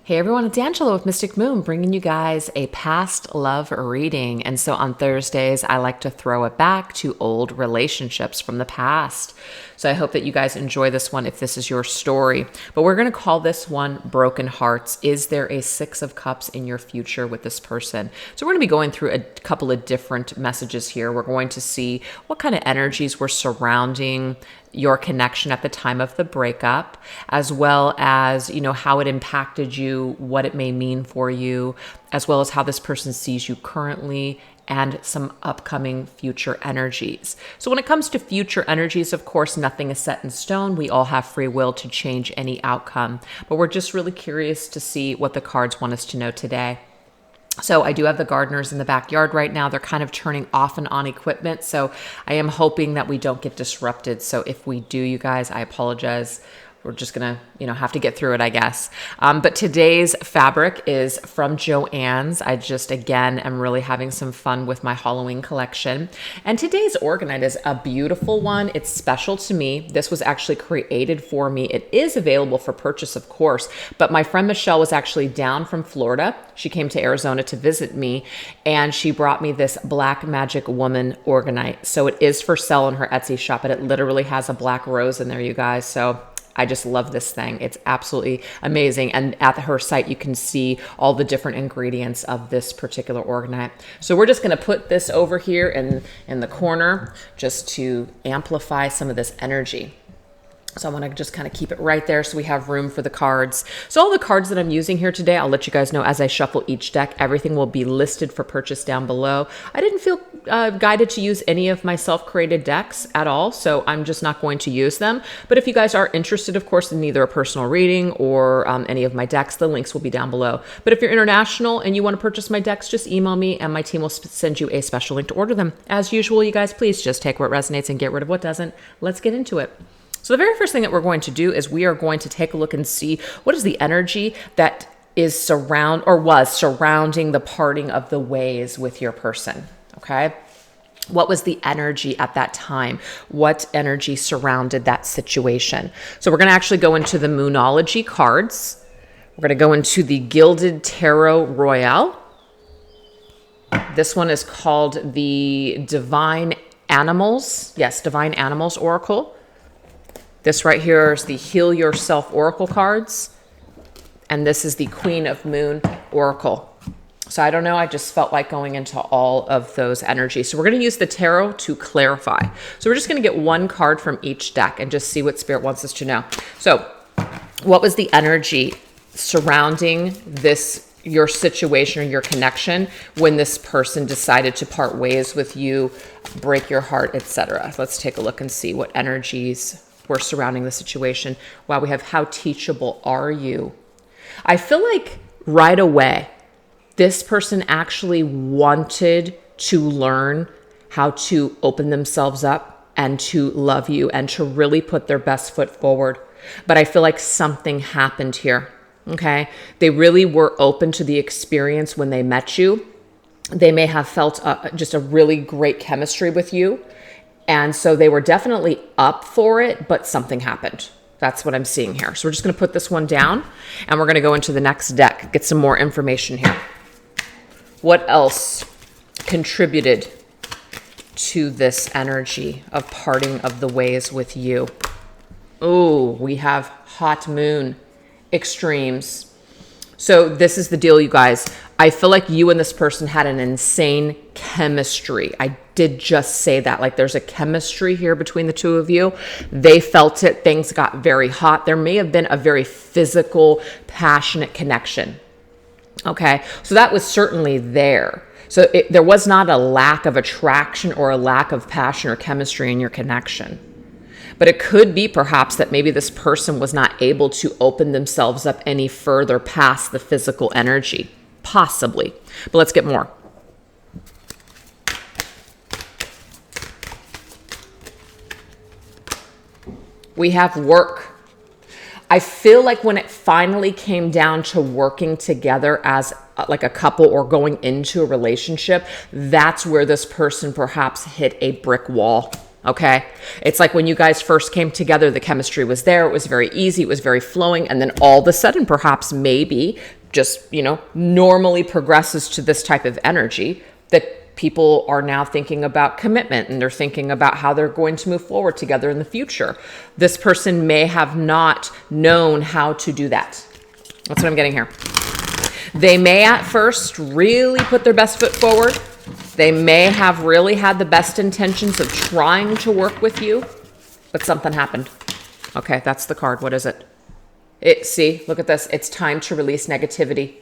Hey everyone, it's Angela with Mystic Moon bringing you guys a past love reading. And so on Thursdays, I like to throw it back to old relationships from the past. So I hope that you guys enjoy this one if this is your story. But we're going to call this one Broken Hearts. Is there a Six of Cups in your future with this person? So we're going to be going through a couple of different messages here. We're going to see what kind of energies were surrounding your connection at the time of the breakup, as well as, how it impacted you, what it may mean for you, as well as how this person sees you currently and some upcoming future energies. So when it comes to future energies, of course, nothing is set in stone. We all have free will to change any outcome, but we're just really curious to see what the cards want us to know today. So I do have the gardeners in the backyard right now. They're kind of turning off and on equipment. So I am hoping that we don't get disrupted. So if we do, you guys, I apologize. We're just going to, have to get through it, I guess. But today's fabric is from Joann's. I just, again, am really having some fun with my Halloween collection. And today's Orgonite is a beautiful one. It's special to me. This was actually created for me. It is available for purchase, of course. But my friend Michelle was actually down from Florida. She came to Arizona to visit me, and she brought me this Black Magic Woman Orgonite. So it is for sale in her Etsy shop, but it literally has a black rose in there, you guys. So I just love this thing. It's absolutely amazing. And at her site, you can see all the different ingredients of this particular Orgonite. So we're just going to put this over here in the corner just to amplify some of this energy. So I want to just kind of keep it right there so we have room for the cards. So all the cards that I'm using here today, I'll let you guys know as I shuffle each deck. Everything will be listed for purchase down below. I didn't feel guided to use any of my self-created decks at all, so I'm just not going to use them. But if you guys are interested, of course, in either a personal reading or any of my decks, the links will be down below. But if you're international and you want to purchase my decks, just email me and my team will send you a special link to order them. As usual, you guys, please just take what resonates and get rid of what doesn't. Let's get into it. So the very first thing that we're going to do is we are going to take a look and see what is the energy that is was surrounding the parting of the ways with your person, okay? What was the energy at that time? What energy surrounded that situation? So we're going to actually go into the Moonology cards. We're going to go into the Gilded Tarot Royale. This one is called the Divine Animals. Yes, Divine Animals Oracle. This right here is the Heal Yourself Oracle cards. And this is the Queen of Moon Oracle. So I don't know, I just felt like going into all of those energies. So we're going to use the tarot to clarify. So we're just going to get one card from each deck and just see what Spirit wants us to know. So what was the energy surrounding your situation or your connection when this person decided to part ways with you, break your heart, etc.? Let's take a look and see what energies were surrounding the situation. Wow, we have how teachable are you? I feel like right away, this person actually wanted to learn how to open themselves up and to love you and to really put their best foot forward. But I feel like something happened here, okay? They really were open to the experience when they met you. They may have felt just a really great chemistry with you. And so they were definitely up for it, but something happened. That's what I'm seeing here. So we're just going to put this one down and we're going to go into the next deck, get some more information here. What else contributed to this energy of parting of the ways with you? Oh, we have hot moon extremes. So this is the deal, you guys. I feel like you and this person had an insane chemistry. I did just say that. Like there's a chemistry here between the two of you. They felt it. Things got very hot. There may have been a very physical, passionate connection. Okay. So that was certainly there. So there was not a lack of attraction or a lack of passion or chemistry in your connection. But it could be perhaps that maybe this person was not able to open themselves up any further past the physical energy. Possibly. But let's get more. We have work. I feel like when it finally came down to working together as like a couple or going into a relationship, that's where this person perhaps hit a brick wall. Okay. It's like when you guys first came together, the chemistry was there. It was very easy. It was very flowing. And then all of a sudden, perhaps maybe just, normally progresses to this type of energy that people are now thinking about commitment, and they're thinking about how they're going to move forward together in the future. This person may have not known how to do that. That's what I'm getting here. They may at first really put their best foot forward. They may have really had the best intentions of trying to work with you, but something happened. Okay, that's the card. What is it? See, look at this. It's time to release negativity.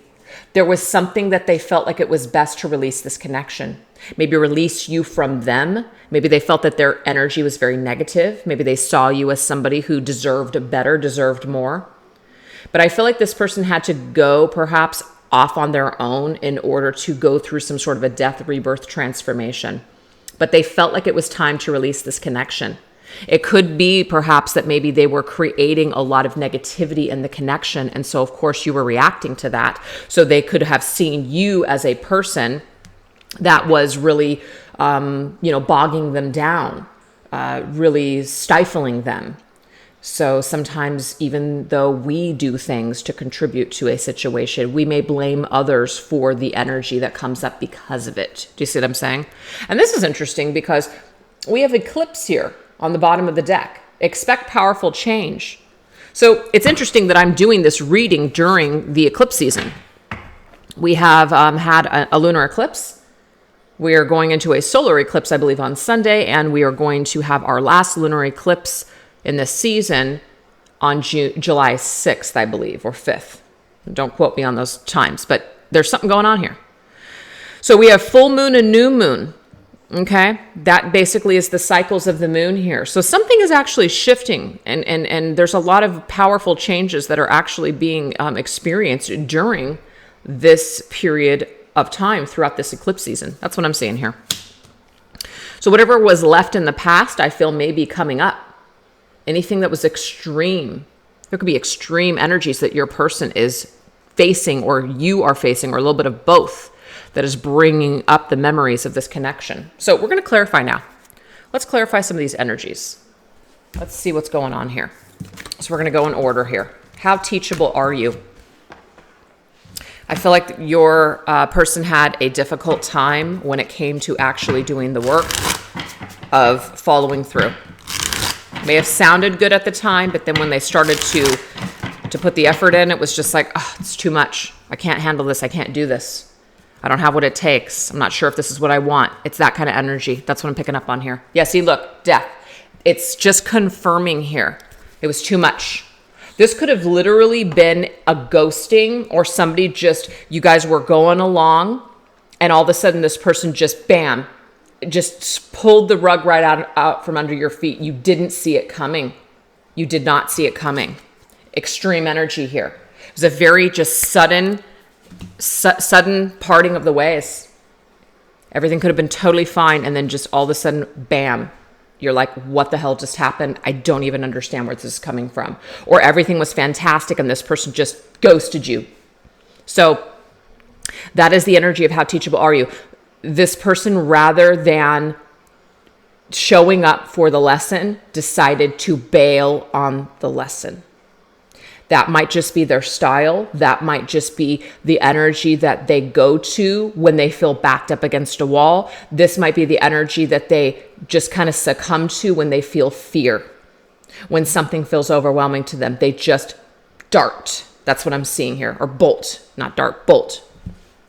There was something that they felt like it was best to release this connection. Maybe release you from them. Maybe they felt that their energy was very negative. Maybe they saw you as somebody who deserved better, deserved more. But I feel like this person had to go perhaps off on their own in order to go through some sort of a death, rebirth, transformation. But they felt like it was time to release this connection. It could be perhaps that maybe they were creating a lot of negativity in the connection. And so, of course, you were reacting to that. So they could have seen you as a person that was really, bogging them down, really stifling them. So sometimes, even though we do things to contribute to a situation, we may blame others for the energy that comes up because of it. Do you see what I'm saying? And this is interesting because we have eclipse here on the bottom of the deck. Expect powerful change. So it's interesting that I'm doing this reading during the eclipse season. We have had a lunar eclipse. We are going into a solar eclipse, I believe, on Sunday, and we are going to have our last lunar eclipse in this season on July 6th, I believe, or 5th. Don't quote me on those times, but there's something going on here. So we have full moon and new moon. Okay, that basically is the cycles of the moon here. So something is actually shifting, and there's a lot of powerful changes that are actually being experienced during this period of time throughout this eclipse season. That's what I'm seeing here. So whatever was left in the past, I feel may be coming up. Anything that was extreme. There could be extreme energies that your person is facing, or you are facing, or a little bit of both, that is bringing up the memories of this connection. So we're going to clarify now. Let's clarify some of these energies. Let's see what's going on here. So we're going to go in order here. How teachable are you? I feel like your person had a difficult time when it came to actually doing the work of following through. May have sounded good at the time, but then when they started to put the effort in, it was just like, oh, it's too much. I can't handle this. I can't do this. I don't have what it takes. I'm not sure if this is what I want. It's that kind of energy. That's what I'm picking up on here. Yeah, see, look, death. It's just confirming here. It was too much. This could have literally been a ghosting, or somebody just, you guys were going along, and all of a sudden this person just, bam, just pulled the rug right out from under your feet. You didn't see it coming. You did not see it coming. Extreme energy here. It was a very just sudden parting of the ways. Everything could have been totally fine, and then just all of a sudden, bam, you're like, what the hell just happened? I don't even understand where this is coming from. Or everything was fantastic and this person just ghosted you. So that is the energy of how teachable are you. This person, rather than showing up for the lesson, decided to bail on the lesson. That might just be their style. That might just be the energy that they go to when they feel backed up against a wall. This might be the energy that they just kind of succumb to when they feel fear. When something feels overwhelming to them, they just dart. That's what I'm seeing here. Or bolt, not dart, bolt.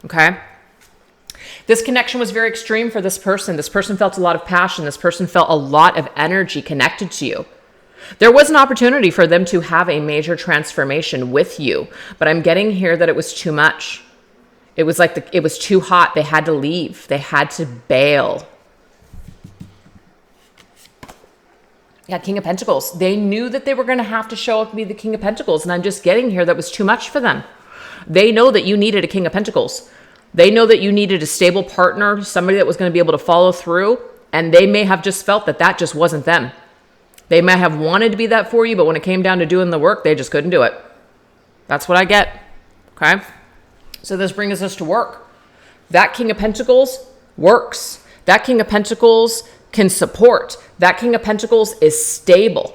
Okay? This connection was very extreme for this person. This person felt a lot of passion. This person felt a lot of energy connected to you. There was an opportunity for them to have a major transformation with you, but I'm getting here that it was too much. It was like it was too hot. They had to leave. They had to bail. Yeah, King of Pentacles. They knew that they were going to have to show up and be the King of Pentacles, and I'm just getting here that was too much for them. They know that you needed a King of Pentacles. They know that you needed a stable partner, somebody that was going to be able to follow through, and they may have just felt that that just wasn't them. They might have wanted to be that for you, but when it came down to doing the work, they just couldn't do it. That's what I get. Okay? So this brings us to work. That King of Pentacles works. That King of Pentacles can support. That King of Pentacles is stable.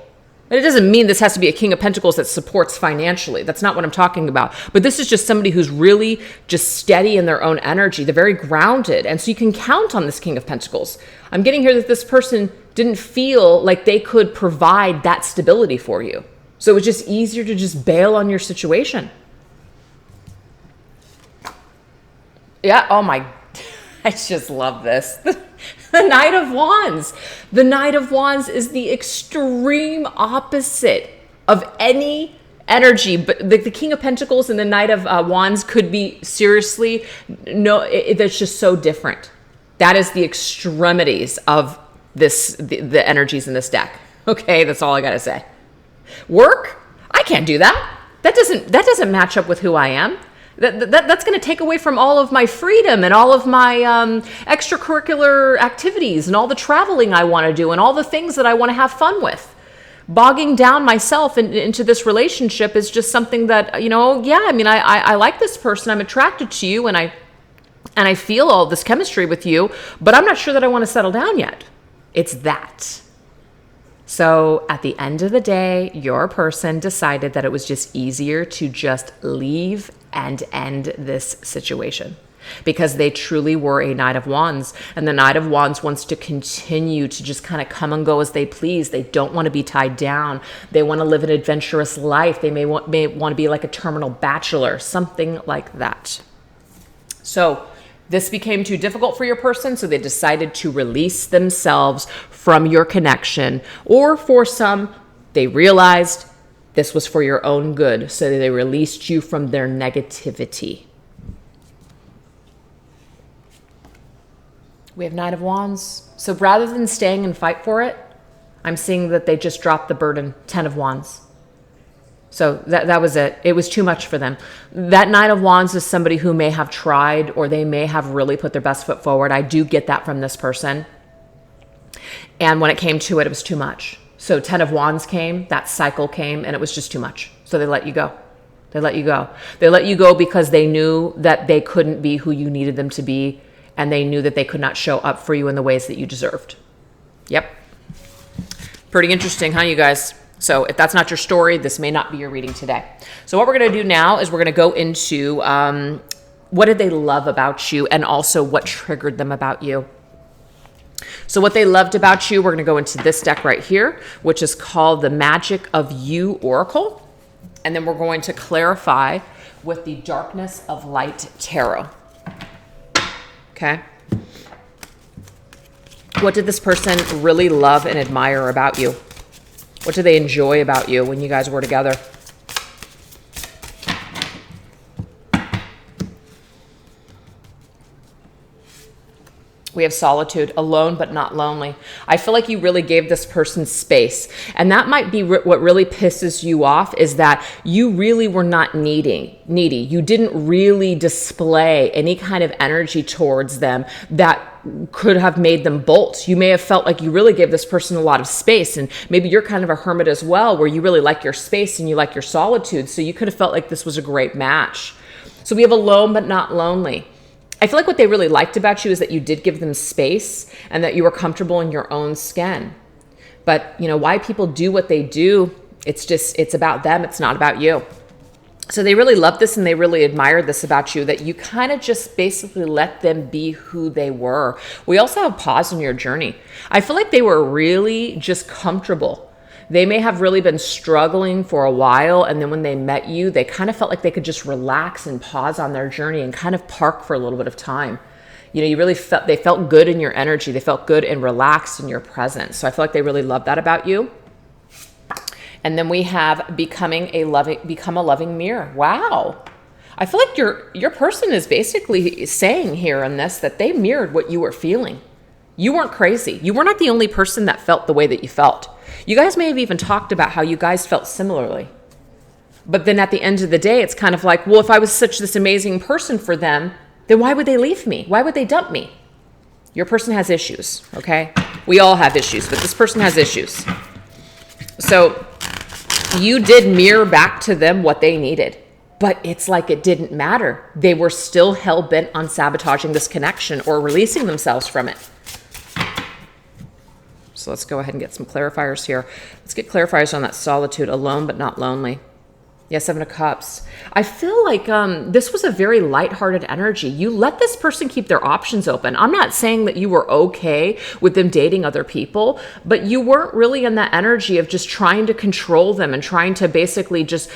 And it doesn't mean this has to be a King of Pentacles that supports financially. That's not what I'm talking about. But this is just somebody who's really just steady in their own energy. They're very grounded. And so you can count on this King of Pentacles. I'm getting here that this person didn't feel like they could provide that stability for you. So it was just easier to just bail on your situation. Yeah, oh my, I just love this. The Knight of Wands. The Knight of Wands is the extreme opposite of any energy, but the King of Pentacles and the Knight of Wands could be seriously, no, that's just so different. That is the extremities of this, the energies in this deck. Okay, that's all I gotta say. Work? I can't do that. That doesn't match up with who I am. That's going to take away from all of my freedom and all of my extracurricular activities and all the traveling I want to do and all the things that I want to have fun with. Bogging down myself into this relationship is just something that, you know, yeah, I mean, I like this person. I'm attracted to you and I feel all this chemistry with you, but I'm not sure that I want to settle down yet. It's that. So at the end of the day, your person decided that it was just easier to just leave and end this situation because they truly were a Knight of Wands, and the Knight of Wands wants to continue to just kind of come and go as they please. They don't want to be tied down. They want to live an adventurous life. They may want to be like a terminal bachelor, something like that. So this became too difficult for your person, so they decided to release themselves from your connection, or for some, they realized this was for your own good, so they released you from their negativity. We have Knight of Wands. So rather than staying and fight for it, I'm seeing that they just dropped the burden, 10 of Wands. So that was it. It was too much for them. That Knight of Wands is somebody who may have tried, or they may have really put their best foot forward. I do get that from this person. And when it came to it, it was too much. So 10 of Wands came, that cycle came, and it was just too much. So they let you go. They let you go. They let you go because they knew that they couldn't be who you needed them to be, and they knew that they could not show up for you in the ways that you deserved. Yep. Pretty interesting, huh, you guys? So if that's not your story, this may not be your reading today. So what we're going to do now is we're going to go into what did they love about you, and also what triggered them about you. So what they loved about you, we're going to go into this deck right here, which is called the Magick of You Oracle. And then we're going to clarify with the Darkness of Light Tarot. Okay. What did this person really love and admire about you? What did they enjoy about you when you guys were together? We have solitude, alone but not lonely. I feel like you really gave this person space. And that might be what really pisses you off, is that you really were not needy. You didn't really display any kind of energy towards them that could have made them bolt. You may have felt like you really gave this person a lot of space, and maybe you're kind of a hermit as well, where you really like your space and you like your solitude. So you could have felt like this was a great match. So we have alone but not lonely. I feel like what they really liked about you is that you did give them space and that you were comfortable in your own skin. But, you know, why people do what they do, it's about them. It's not about you. So they really loved this and they really admired this about you, that you kind of just basically let them be who they were. We also have pause in your journey. I feel like they were really just comfortable. They may have really been struggling for a while, and then when they met you, they kind of felt like they could just relax and pause on their journey and kind of park for a little bit of time. You know, you really felt, they felt good in your energy. They felt good and relaxed in your presence. So I feel like they really love that about you. And then we have become a loving mirror. Wow. I feel like your person is basically saying here in this that they mirrored what you were feeling. You weren't crazy. You were not the only person that felt the way that you felt. You guys may have even talked about how you guys felt similarly. But then at the end of the day, it's kind of like, well, if I was such this amazing person for them, then why would they leave me? Why would they dump me? Your person has issues, okay? We all have issues, but this person has issues. So you did mirror back to them what they needed, but it's like it didn't matter. They were still hell-bent on sabotaging this connection or releasing themselves from it. So let's go ahead and get some clarifiers here. Let's get clarifiers on that solitude, alone but not lonely. Yeah, Seven of Cups. I feel like this was a very lighthearted energy. You let this person keep their options open. I'm not saying that you were okay with them dating other people, but you weren't really in that energy of just trying to control them and trying to basically just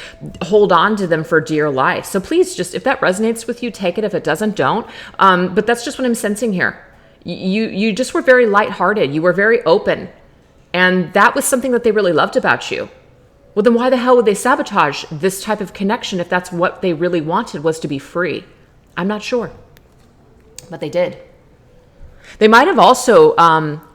hold on to them for dear life. So please, just if that resonates with you, take it. If it doesn't, don't. But that's just what I'm sensing here. You just were very lighthearted. You were very open. And that was something that they really loved about you. Well, then why the hell would they sabotage this type of connection if that's what they really wanted, was to be free? I'm not sure, but they did. They might have also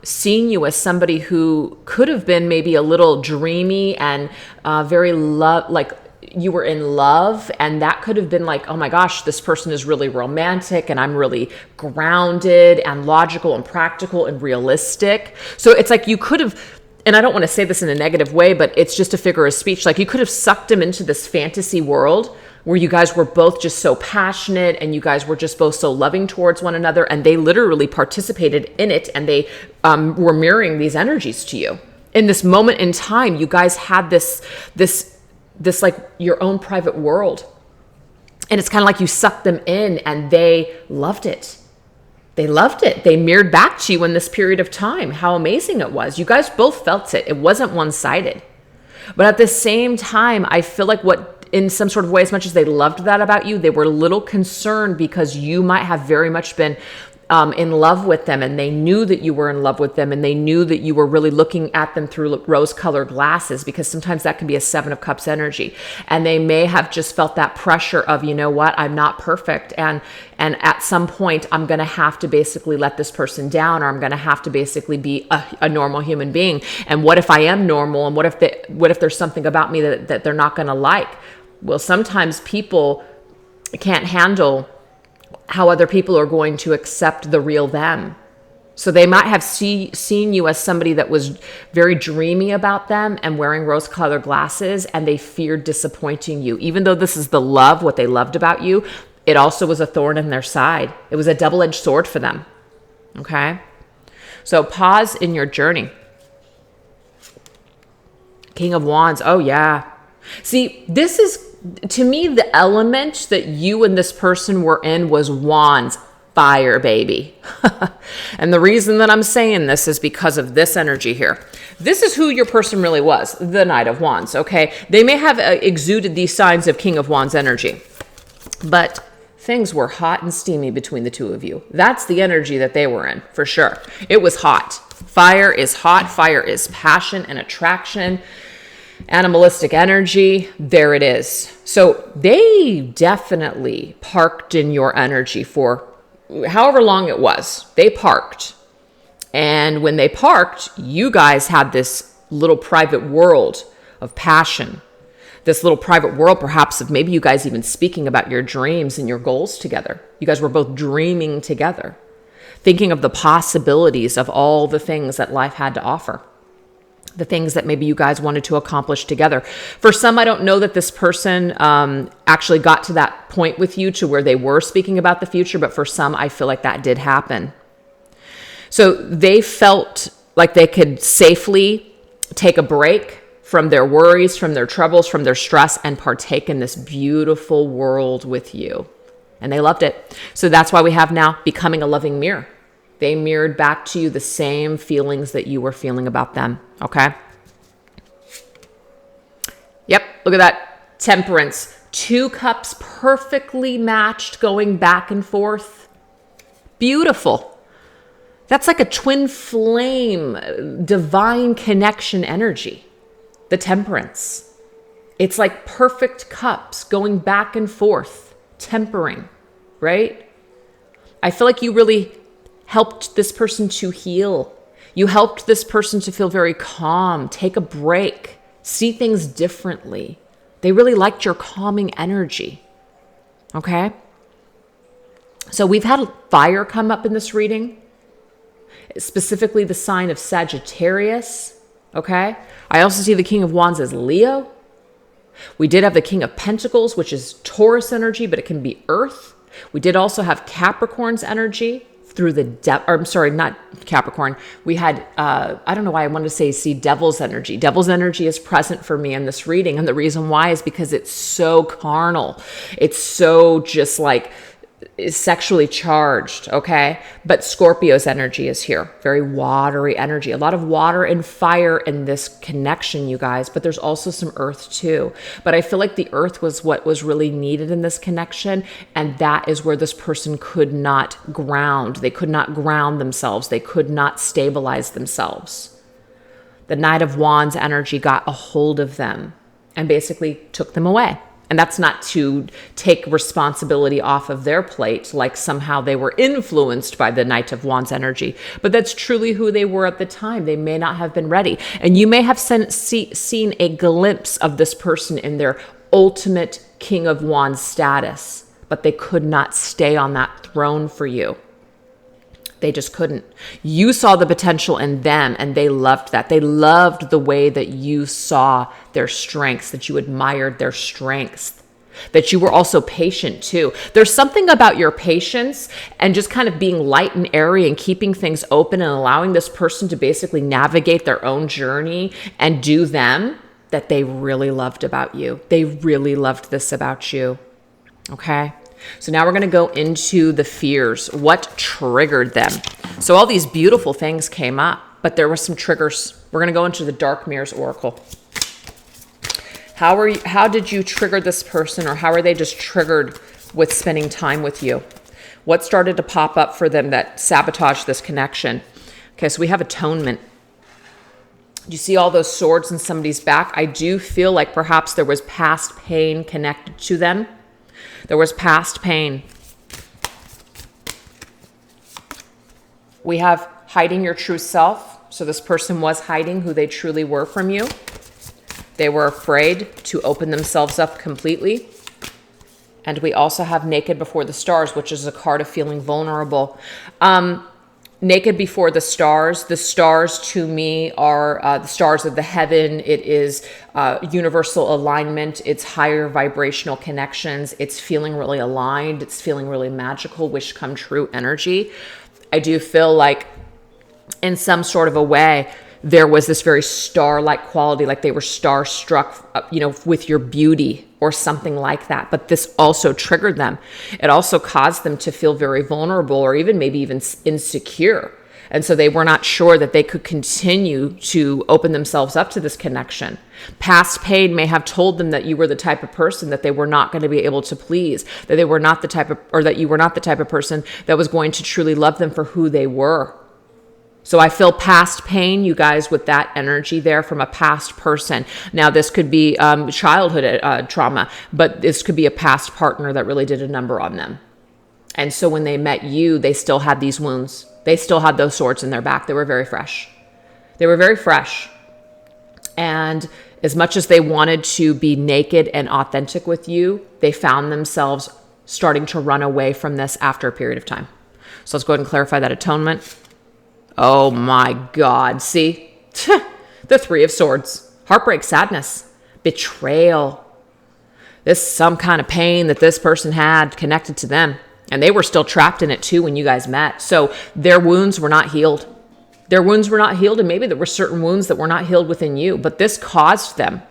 seen you as somebody who could have been maybe a little dreamy and very like you were in love, and that could have been like, oh my gosh, this person is really romantic and I'm really grounded and logical and practical and realistic. So it's like you could have, and I don't want to say this in a negative way, but it's just a figure of speech. Like you could have sucked him into this fantasy world where you guys were both just so passionate and you guys were just both so loving towards one another, and they literally participated in it, and they were mirroring these energies to you. In this moment in time, you guys had this like your own private world. And it's kind of like you sucked them in and they loved it. They loved it. They mirrored back to you in this period of time how amazing it was. You guys both felt it. It wasn't one-sided. But at the same time, I feel like in some sort of way, as much as they loved that about you, they were a little concerned because you might have very much been in love with them, and they knew that you were in love with them, and they knew that you were really looking at them through rose-colored glasses, because sometimes that can be a Seven of Cups energy. And they may have just felt that pressure of, you know what, I'm not perfect, and at some point I'm going to have to basically let this person down, or I'm going to have to basically be a normal human being. And what if I am normal, and what if there's something about me that they're not going to like? Well, sometimes people can't handle how other people are going to accept the real them. So they might have seen you as somebody that was very dreamy about them and wearing rose-colored glasses, and they feared disappointing you. Even though this is the love, what they loved about you, it also was a thorn in their side. It was a double-edged sword for them. Okay? So pause in your journey. King of Wands. Oh, yeah. See, this is, to me, the element that you and this person were in was Wands. Fire, baby. And the reason that I'm saying this is because of this energy here. This is who your person really was, the Knight of Wands, okay? They may have exuded these signs of King of Wands energy, but things were hot and steamy between the two of you. That's the energy that they were in, for sure. It was hot. Fire is hot. Fire is passion and attraction. Animalistic energy, there it is. So they definitely parked in your energy for however long it was. They parked. And when they parked, you guys had this little private world of passion. This little private world, perhaps, of maybe you guys even speaking about your dreams and your goals together. You guys were both dreaming together, thinking of the possibilities of all the things that life had to offer. The things that maybe you guys wanted to accomplish together. For some, I don't know that this person actually got to that point with you to where they were speaking about the future, but for some, I feel like that did happen. So they felt like they could safely take a break from their worries, from their troubles, from their stress, and partake in this beautiful world with you. And they loved it. So that's why we have now becoming a loving mirror. They mirrored back to you the same feelings that you were feeling about them, okay? Yep, look at that. Temperance. 2 cups perfectly matched, going back and forth. Beautiful. That's like a twin flame, divine connection energy. The Temperance. It's like perfect cups going back and forth, tempering, right? I feel like you really helped this person to heal. You helped this person to feel very calm, take a break, see things differently. They really liked your calming energy. Okay? So we've had fire come up in this reading, specifically the sign of Sagittarius. Okay? I also see the King of Wands as Leo. We did have the King of Pentacles, which is Taurus energy, but it can be Earth. We did also have Capricorn's energy through the or I'm sorry, not Capricorn. We had, I don't know why I wanted to see devil's energy. Devil's energy is present for me in this reading. And the reason why is because it's so carnal. It's so just like, is sexually charged, okay? But Scorpio's energy is here. Very watery energy. A lot of water and fire in this connection, you guys, but there's also some earth too. But I feel like the earth was what was really needed in this connection, and that is where this person could not ground. They could not ground themselves. They could not stabilize themselves. The Knight of Wands energy got a hold of them and basically took them away. And that's not to take responsibility off of their plate, like somehow they were influenced by the Knight of Wands energy. But that's truly who they were at the time. They may not have been ready. And you may have seen a glimpse of this person in their ultimate King of Wands status, but they could not stay on that throne for you. They just couldn't. You saw the potential in them, and they loved that. They loved the way that you saw their strengths, that you admired their strengths, that you were also patient too. There's something about your patience and just kind of being light and airy and keeping things open and allowing this person to basically navigate their own journey and do them that they really loved about you. They really loved this about you. Okay? So now we're going to go into the fears. What triggered them? So all these beautiful things came up, but there were some triggers. We're going to go into the Dark Mirrors Oracle. How did you trigger this person, or how are they just triggered with spending time with you? What started to pop up for them that sabotaged this connection? Okay, so we have atonement. You see all those swords in somebody's back? I do feel like perhaps there was past pain connected to them. There was past pain. We have hiding your true self. So this person was hiding who they truly were from you. They were afraid to open themselves up completely. And we also have naked before the stars, which is a card of feeling vulnerable. Naked before the stars. The stars to me are the stars of the heaven. It is universal alignment. It's higher vibrational connections. It's feeling really aligned. It's feeling really magical, wish come true energy. I do feel like in some sort of a way, there was this very star-like quality, like they were starstruck, with your beauty or something like that. But this also triggered them. It also caused them to feel very vulnerable, or even maybe even insecure. And so they were not sure that they could continue to open themselves up to this connection. Past pain may have told them that you were the type of person that they were not going to be able to please, that they were not the type of, or that you were not the type of person that was going to truly love them for who they were. So I feel past pain, you guys, with that energy there from a past person. Now, this could be childhood trauma, but this could be a past partner that really did a number on them. And so when they met you, they still had these wounds. They still had those swords in their back. They were very fresh. They were very fresh. And as much as they wanted to be naked and authentic with you, they found themselves starting to run away from this after a period of time. So let's go ahead and clarify that atonement. Oh my God. See? The Three of Swords. Heartbreak, sadness, betrayal. This is some kind of pain that this person had connected to them. And they were still trapped in it too when you guys met. So their wounds were not healed. Their wounds were not healed, and maybe there were certain wounds that were not healed within you. But this caused them.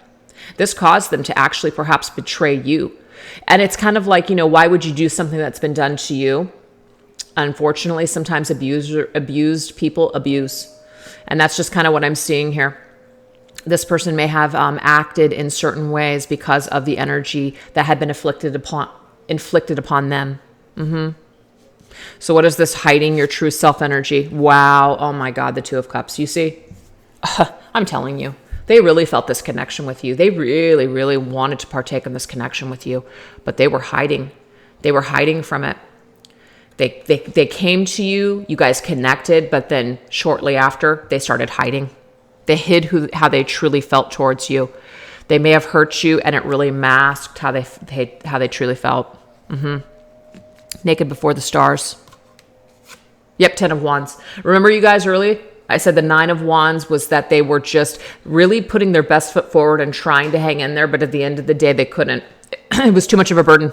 This caused them to actually perhaps betray you. And it's kind of like, why would you do something that's been done to you? Unfortunately, sometimes abused people abuse. And that's just kind of what I'm seeing here. This person may have acted in certain ways because of the energy that had been inflicted upon them. So what is this hiding your true self energy? Wow. Oh my God, the Two of Cups. You see? I'm telling you. They really felt this connection with you. They really, really wanted to partake in this connection with you. But they were hiding. They were hiding from it. They came to you, you guys connected, but then shortly after, they started hiding. They hid how they truly felt towards you. They may have hurt you, and it really masked how they truly felt. Naked before the stars. Yep, 10 of Wands. Remember you guys early? I said the 9 of Wands was that they were just really putting their best foot forward and trying to hang in there, but at the end of the day, they couldn't. It was too much of a burden.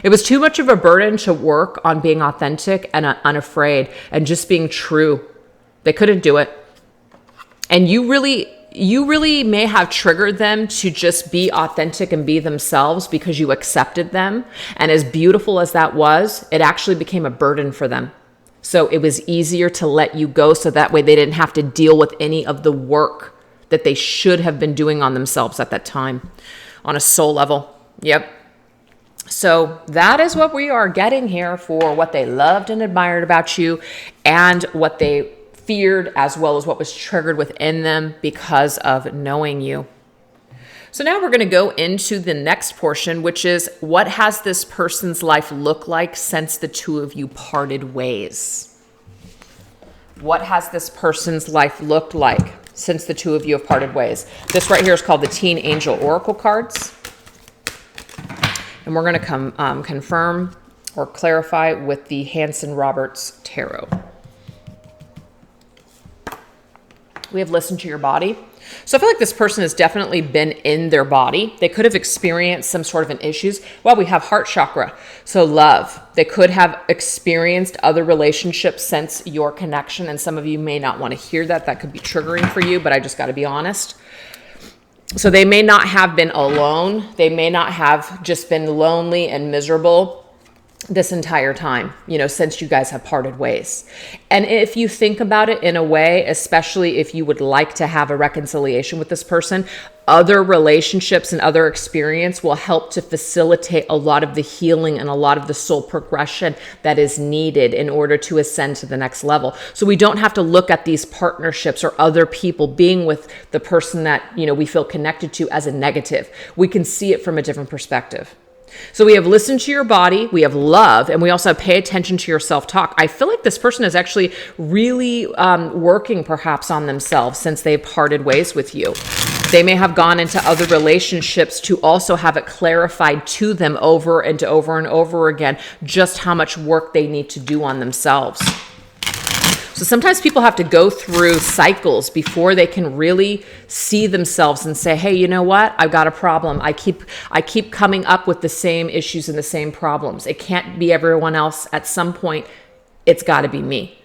It was too much of a burden to work on being authentic and unafraid and just being true. They couldn't do it. And you really may have triggered them to just be authentic and be themselves because you accepted them. And as beautiful as that was, it actually became a burden for them. So it was easier to let you go so that way they didn't have to deal with any of the work that they should have been doing on themselves at that time on a soul level. Yep. So that is what we are getting here for what they loved and admired about you and what they feared, as well as what was triggered within them because of knowing you. So now we're going to go into the next portion, which is what has this person's life look like since the two of you parted ways? What has this person's life looked like since the two of you have parted ways? This right here is called the Teen Angel Oracle cards. And we're going to confirm or clarify with the Hanson Roberts Tarot. We have listened to your body. So I feel like this person has definitely been in their body. They could have experienced some sort of an issues. Well, we have heart chakra. So love. They could have experienced other relationships since your connection. And some of you may not want to hear that. That could be triggering for you, but I just got to be honest. So they may not have been alone. They may not have just been lonely and miserable this entire time, since you guys have parted ways. And if you think about it in a way, especially if you would like to have a reconciliation with this person, other relationships and other experience will help to facilitate a lot of the healing and a lot of the soul progression that is needed in order to ascend to the next level. So we don't have to look at these partnerships or other people being with the person that, we feel connected to as a negative. We can see it from a different perspective. So we have listened to your body, we have love, and we also have pay attention to your self-talk. I feel like this person is actually really working perhaps on themselves since they've parted ways with you. They may have gone into other relationships to also have it clarified to them over and over again just how much work they need to do on themselves. So sometimes people have to go through cycles before they can really see themselves and say, hey, you know what? I've got a problem. I keep coming up with the same issues and the same problems. It can't be everyone else. At some point, it's got to be me.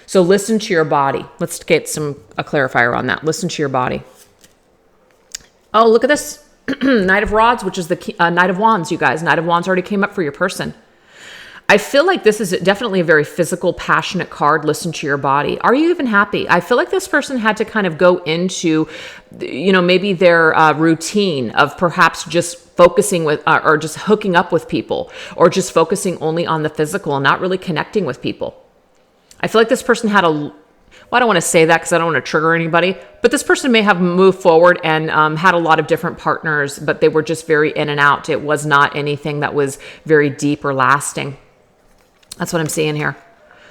So listen to your body. Let's get a clarifier on that. Listen to your body. Oh, look at this. Knight of Rods, which is the Knight of Wands, you guys. Knight of Wands already came up for your person. I feel like this is definitely a very physical, passionate card. Listen to your body. Are you even happy? I feel like this person had to kind of go into, maybe their routine of perhaps just focusing with or just hooking up with people or just focusing only on the physical and not really connecting with people. I feel like this person had I don't want to say that because I don't want to trigger anybody, but this person may have moved forward and had a lot of different partners, but they were just very in and out. It was not anything that was very deep or lasting. That's what I'm seeing here.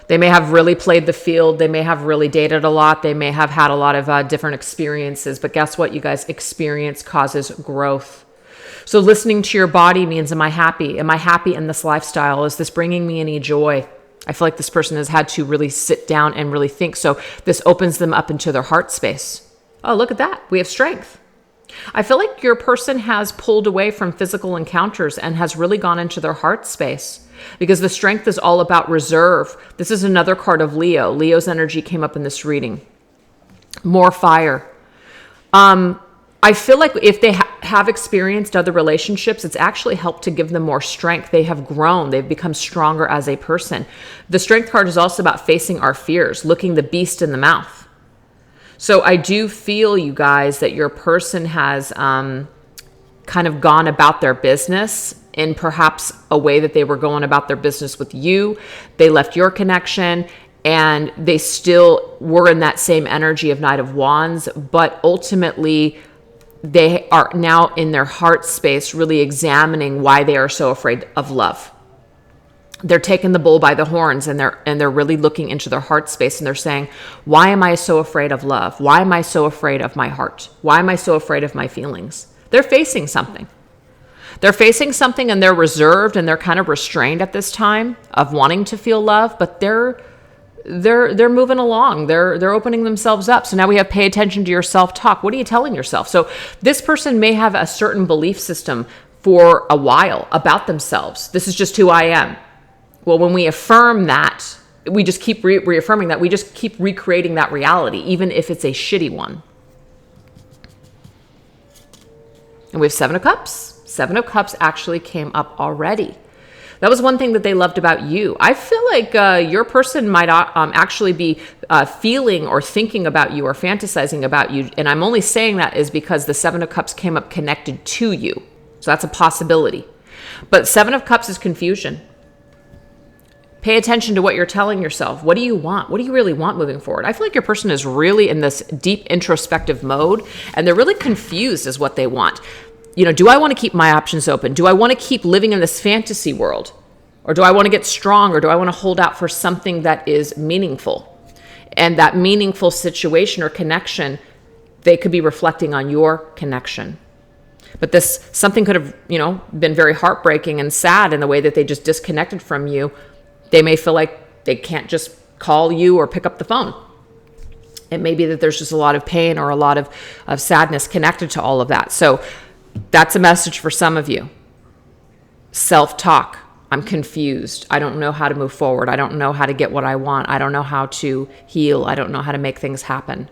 They may have really played the field. They may have really dated a lot. They may have had a lot of different experiences. But guess what, you guys? Experience causes growth. So listening to your body means, am I happy? Am I happy in this lifestyle? Is this bringing me any joy? I feel like this person has had to really sit down and really think. So this opens them up into their heart space. Oh, look at that. We have strength. I feel like your person has pulled away from physical encounters and has really gone into their heart space. Because the strength is all about reserve. This is another card of Leo. Leo's energy came up in this reading. More fire. I feel like if they have experienced other relationships, it's actually helped to give them more strength. They have grown. They've become stronger as a person. The strength card is also about facing our fears, looking the beast in the mouth. So I do feel, you guys, that your person has kind of gone about their business in perhaps a way that they were going about their business with you. They left your connection and they still were in that same energy of Knight of Wands, but ultimately they are now in their heart space really examining why they are so afraid of love. They're taking the bull by the horns and they're really looking into their heart space and they're saying, why am I so afraid of love? Why am I so afraid of my heart? Why am I so afraid of my feelings? They're facing something. They're facing something and they're reserved and they're kind of restrained at this time of wanting to feel love, but they're moving along. They're opening themselves up. So now we have pay attention to your self-talk. What are you telling yourself? So this person may have a certain belief system for a while about themselves. This is just who I am. Well, when we affirm that, we just keep reaffirming that, we just keep recreating that reality, even if it's a shitty one. And we have Seven of Cups. Seven of Cups actually came up already. That was one thing that they loved about you. I feel like your person might actually be feeling or thinking about you or fantasizing about you. And I'm only saying that is because the Seven of Cups came up connected to you. So that's a possibility. But Seven of Cups is confusion. Pay attention to what you're telling yourself. What do you want? What do you really want moving forward? I feel like your person is really in this deep introspective mode, and they're really confused as what they want. You know, do I want to keep my options open? Do I want to keep living in this fantasy world? Or do I want to get strong? Or do I want to hold out for something that is meaningful? And that meaningful situation or connection, they could be reflecting on your connection. But this, something could have, you know, been very heartbreaking and sad in the way that they just disconnected from you. They may feel like they can't just call you or pick up the phone. It may be that there's just a lot of pain or a lot of sadness connected to all of that. So that's a message for some of you. Self-talk. I'm confused. I don't know how to move forward. I don't know how to get what I want. I don't know how to heal. I don't know how to make things happen.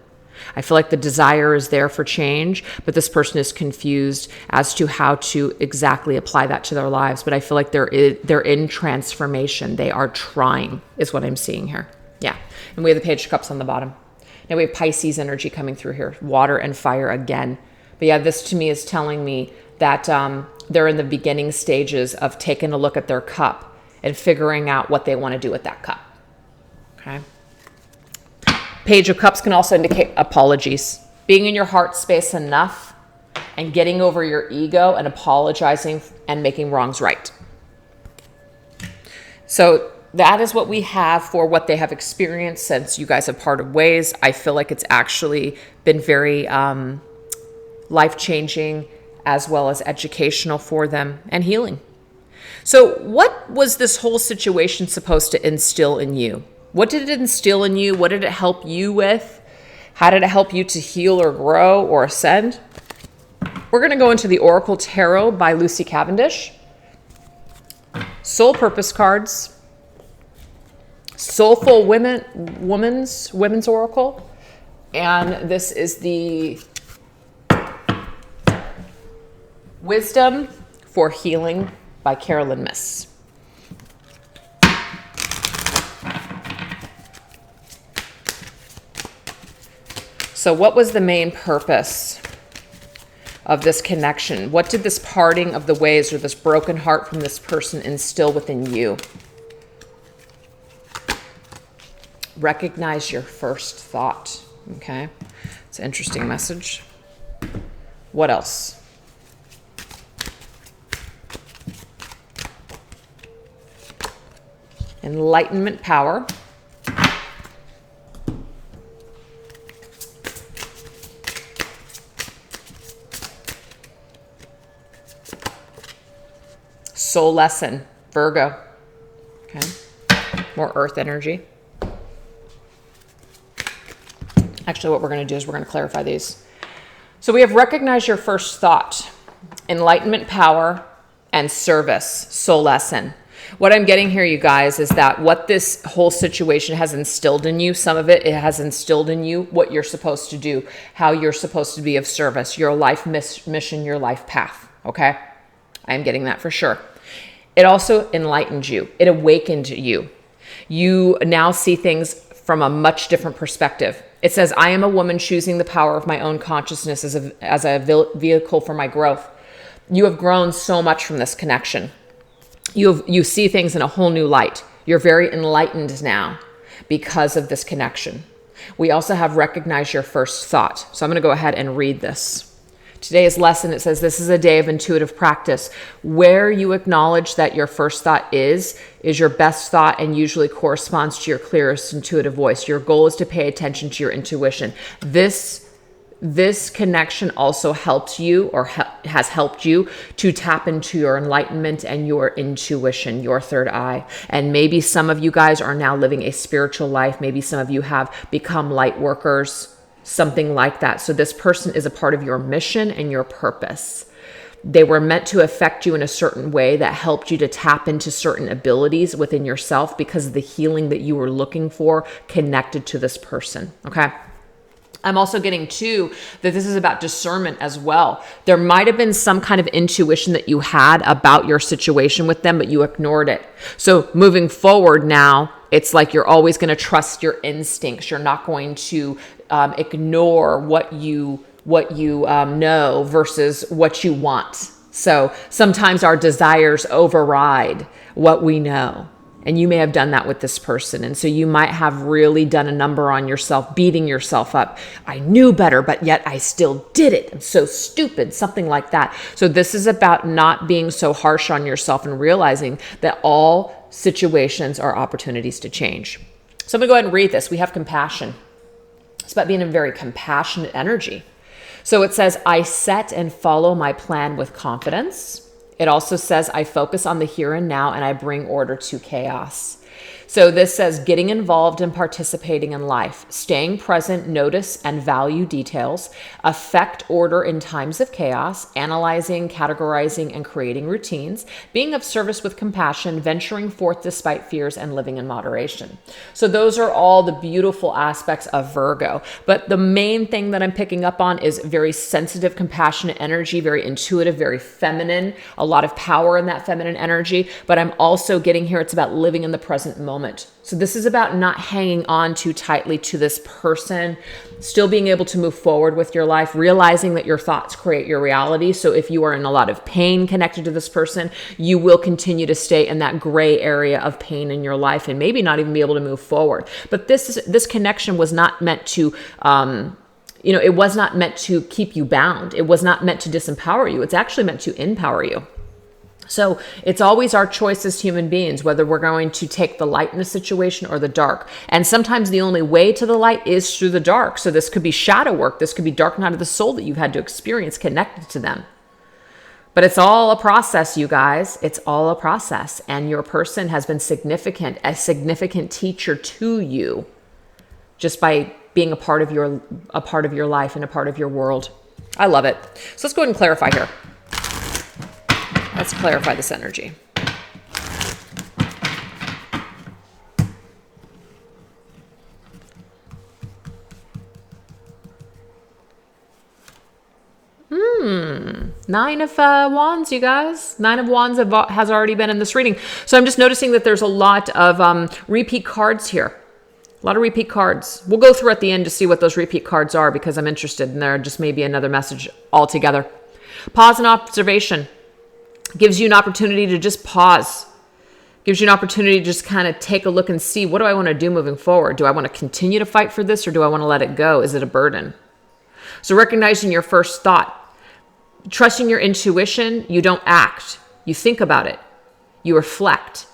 I feel like the desire is there for change, but this person is confused as to how to exactly apply that to their lives. But I feel like they're in transformation. They are trying, is what I'm seeing here. Yeah. And we have the Page of Cups on the bottom. Now we have Pisces energy coming through here. Water and fire again. But yeah, this to me is telling me that they're in the beginning stages of taking a look at their cup and figuring out what they want to do with that cup. Okay. Page of Cups can also indicate apologies. Being in your heart space enough and getting over your ego and apologizing and making wrongs right. So that is what we have for what they have experienced since you guys have parted ways. I feel like it's actually been very life-changing as well as educational for them and healing. So what was this whole situation supposed to instill in you? What did it instill in you? What did it help you with? How did it help you to heal or grow or ascend? We're going to go into the Oracle Tarot by Lucy Cavendish. Soul Purpose cards. Soulful Women's Oracle. And this is the Wisdom for Healing by Carolyn Miss. So what was the main purpose of this connection? What did this parting of the ways or this broken heart from this person instill within you? Recognize your first thought. Okay. It's an interesting message. What else? Enlightenment power. Soul lesson, Virgo. Okay. More earth energy. Actually, what we're going to do is we're going to clarify these. So we have recognize your first thought, enlightenment power, and service, soul lesson. What I'm getting here, you guys, is that what this whole situation has instilled in you, some of it has instilled in you what you're supposed to do, how you're supposed to be of service, your life mission, your life path. Okay. I am getting that for sure. It also enlightened you. It awakened you. You now see things from a much different perspective. It says, I am a woman choosing the power of my own consciousness as a vehicle for my growth. You have grown so much from this connection. You see things in a whole new light. You're very enlightened now because of this connection. We also have recognize your first thought. So I'm going to go ahead and read this. Today's lesson, it says, this is a day of intuitive practice. Where you acknowledge that your first thought is your best thought and usually corresponds to your clearest intuitive voice. Your goal is to pay attention to your intuition. This connection also helps you or has helped you to tap into your enlightenment and your intuition, your third eye. And maybe some of you guys are now living a spiritual life. Maybe some of you have become light workers, something like that. So this person is a part of your mission and your purpose. They were meant to affect you in a certain way that helped you to tap into certain abilities within yourself because of the healing that you were looking for connected to this person. Okay. I'm also getting too that this is about discernment as well. There might have been some kind of intuition that you had about your situation with them, but you ignored it. So moving forward now, it's like you're always going to trust your instincts. You're not going to ignore what you know versus what you want. So sometimes our desires override what we know. And you may have done that with this person. And so you might have really done a number on yourself, beating yourself up. I knew better, but yet I still did it. I'm so stupid, something like that. So this is about not being so harsh on yourself and realizing that all situations are opportunities to change. So I'm going to go ahead and read this. We have compassion. It's about being in very compassionate energy. So it says, I set and follow my plan with confidence. It also says, I focus on the here and now and I bring order to chaos. So this says getting involved and participating in life, staying present, notice and value details, affect order in times of chaos, analyzing, categorizing, and creating routines, being of service with compassion, venturing forth despite fears, and living in moderation. So those are all the beautiful aspects of Virgo. But the main thing that I'm picking up on is very sensitive, compassionate energy, very intuitive, very feminine, a lot of power in that feminine energy. But I'm also getting here, it's about living in the present moment. So this is about not hanging on too tightly to this person, still being able to move forward with your life, realizing that your thoughts create your reality. So if you are in a lot of pain connected to this person, you will continue to stay in that gray area of pain in your life and maybe not even be able to move forward. But this connection was not meant to, it was not meant to keep you bound. It was not meant to disempower you. It's actually meant to empower you. So it's always our choice as human beings, whether we're going to take the light in a situation or the dark. And sometimes the only way to the light is through the dark. So this could be shadow work. This could be dark night of the soul that you've had to experience connected to them. But it's all a process, you guys. It's all a process. And your person has been a significant teacher to you just by being a part of your life and a part of your world. I love it. So let's go ahead and clarify here. Let's clarify this energy. Nine of Wands, you guys. Nine of Wands has already been in this reading. So I'm just noticing that there's a lot of repeat cards here. A lot of repeat cards. We'll go through at the end to see what those repeat cards are because I'm interested and there just may be another message altogether. Pause and observation. Gives you an opportunity to just pause. Gives you an opportunity to just kind of take a look and see, what do I want to do moving forward? Do I want to continue to fight for this or do I want to let it go? Is it a burden? So recognizing your first thought. Trusting your intuition, you don't act. You think about it. You reflect.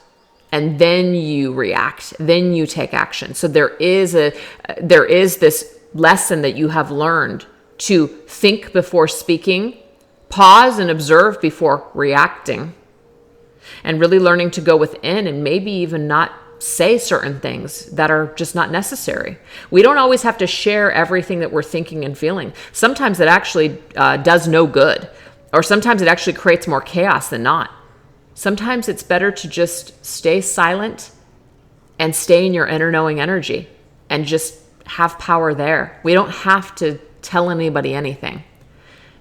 And then you react. Then you take action. So there is this lesson that you have learned to think before speaking, pause and observe before reacting, and really learning to go within and maybe even not say certain things that are just not necessary. We don't always have to share everything that we're thinking and feeling. Sometimes it actually does no good, or sometimes it actually creates more chaos than not. Sometimes it's better to just stay silent and stay in your inner knowing energy and just have power there. We don't have to tell anybody anything.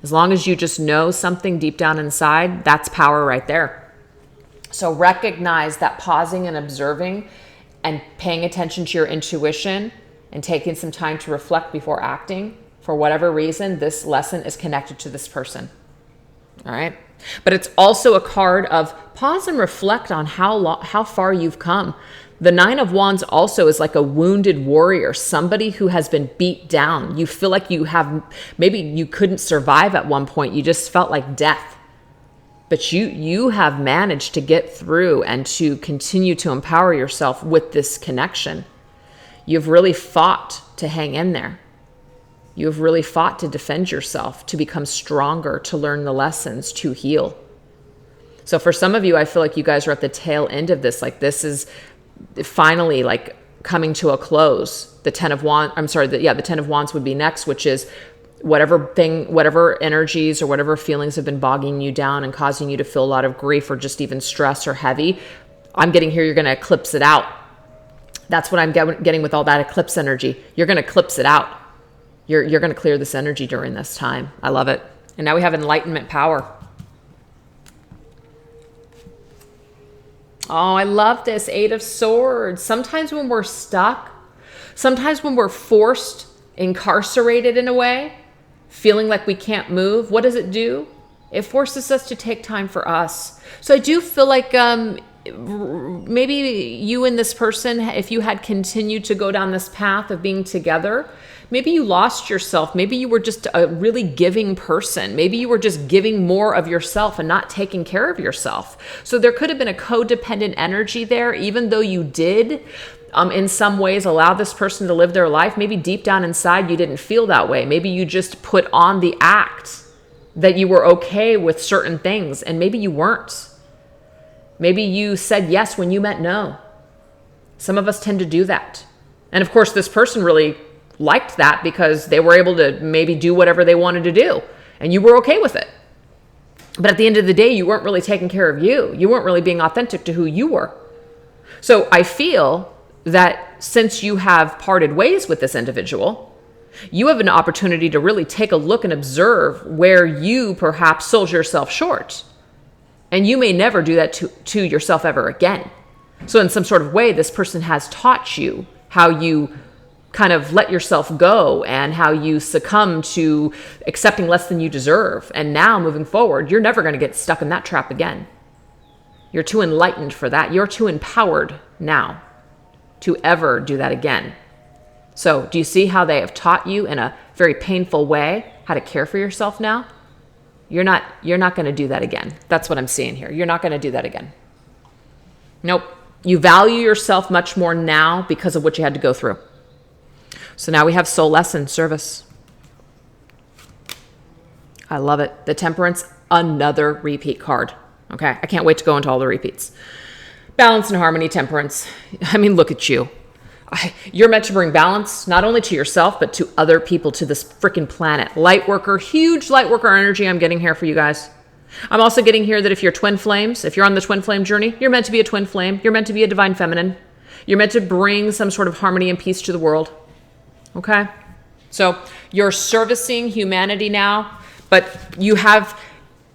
As long as you just know something deep down inside, that's power right there. So recognize that pausing and observing and paying attention to your intuition and taking some time to reflect before acting, for whatever reason, this lesson is connected to this person. All right. But it's also a card of pause and reflect on how far you've come. The Nine of Wands also is like a wounded warrior, somebody who has been beat down. You feel like maybe you couldn't survive at one point. You just felt like death. But you have managed to get through and to continue to empower yourself with this connection. You've really fought to hang in there. You have really fought to defend yourself, to become stronger, to learn the lessons, to heal. So for some of you, I feel like you guys are at the tail end of this. Like this is finally like coming to a close. The Ten of Wands would be next, which is whatever energies or whatever feelings have been bogging you down and causing you to feel a lot of grief or just even stress or heavy, I'm getting here, you're going to eclipse it out. That's what I'm getting with all that eclipse energy. You're going to eclipse it out. You're going to clear this energy during this time. I love it. And now we have enlightenment power. Oh, I love this. 8 of Swords. Sometimes when we're stuck, sometimes when we're forced, incarcerated in a way, feeling like we can't move, what does it do? It forces us to take time for us. So I do feel like maybe you and this person, if you had continued to go down this path of being together, maybe you lost yourself. Maybe you were just a really giving person. Maybe you were just giving more of yourself and not taking care of yourself. So there could have been a codependent energy there, even though you did in some ways allow this person to live their life. Maybe deep down inside you didn't feel that way. Maybe you just put on the act that you were okay with certain things, and maybe you weren't. Maybe you said yes when you meant no. Some of us tend to do that. And of course, this person really liked that because they were able to maybe do whatever they wanted to do, and you were okay with it. But at the end of the day, you weren't really taking care of you. You weren't really being authentic to who you were. So I feel that since you have parted ways with this individual, you have an opportunity to really take a look and observe where you perhaps sold yourself short. And you may never do that to yourself ever again. So in some sort of way, this person has taught you how you kind of let yourself go and how you succumb to accepting less than you deserve. And now moving forward, you're never going to get stuck in that trap again. You're too enlightened for that. You're too empowered now to ever do that again. So do you see how they have taught you in a very painful way how to care for yourself now? You're not going to do that again. That's what I'm seeing here. You're not going to do that again. Nope. You value yourself much more now because of what you had to go through. So now we have soul lesson service. I love it. The Temperance, another repeat card. Okay. I can't wait to go into all the repeats. Balance and harmony, Temperance. I mean, look at you. You're meant to bring balance, not only to yourself, but to other people, to this freaking planet. Light worker, huge light worker energy I'm getting here for you guys. I'm also getting here that if you're twin flames, if you're on the twin flame journey, you're meant to be a twin flame. You're meant to be a divine feminine. You're meant to bring some sort of harmony and peace to the world. Okay? So you're servicing humanity now, but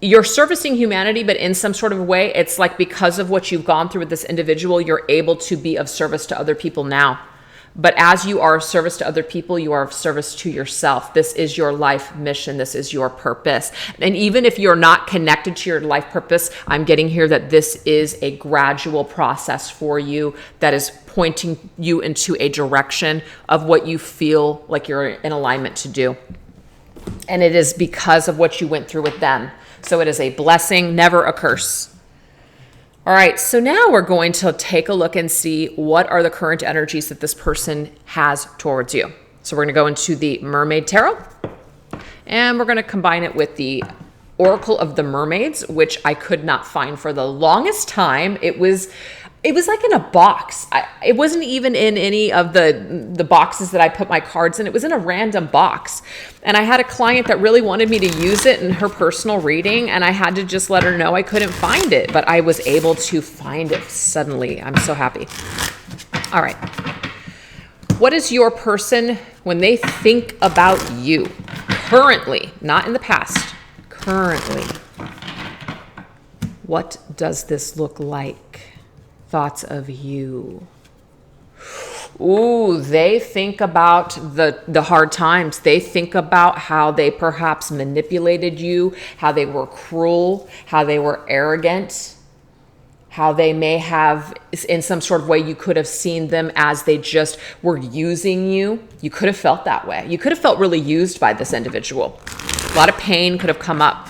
you're servicing humanity, but in some sort of way, it's like because of what you've gone through with this individual, you're able to be of service to other people now. But as you are of service to other people, you are of service to yourself. This is your life mission. This is your purpose. And even if you're not connected to your life purpose, I'm getting here that this is a gradual process for you that is pointing you into a direction of what you feel like you're in alignment to do. And it is because of what you went through with them. So it is a blessing, never a curse. All right, so now we're going to take a look and see what are the current energies that this person has towards you. So we're going to go into the Mermaid Tarot, and we're going to combine it with the Oracle of the Mermaids, which I could not find for the longest time. It was like in a box. It wasn't even in any of the boxes that I put my cards in. It was in a random box. And I had a client that really wanted me to use it in her personal reading, and I had to just let her know I couldn't find it, but I was able to find it suddenly. I'm so happy. All right. What is your person when they think about you? Currently, not in the past. Currently. What does this look like? Thoughts of you. Ooh, they think about the hard times. They think about how they perhaps manipulated you, how they were cruel, how they were arrogant, how they may have, in some sort of way, you could have seen them as they just were using you. You could have felt that way. You could have felt really used by this individual. A lot of pain could have come up.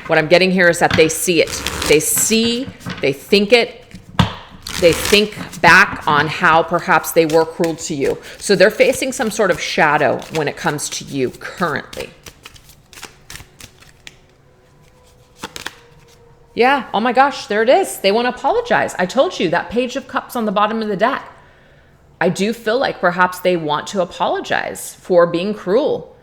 What I'm getting here is that they see it. They think it. They think back on how perhaps they were cruel to you. So they're facing some sort of shadow when it comes to you currently. Yeah, oh my gosh, there it is. They want to apologize. I told you that Page of Cups on the bottom of the deck. I do feel like perhaps they want to apologize for being cruel.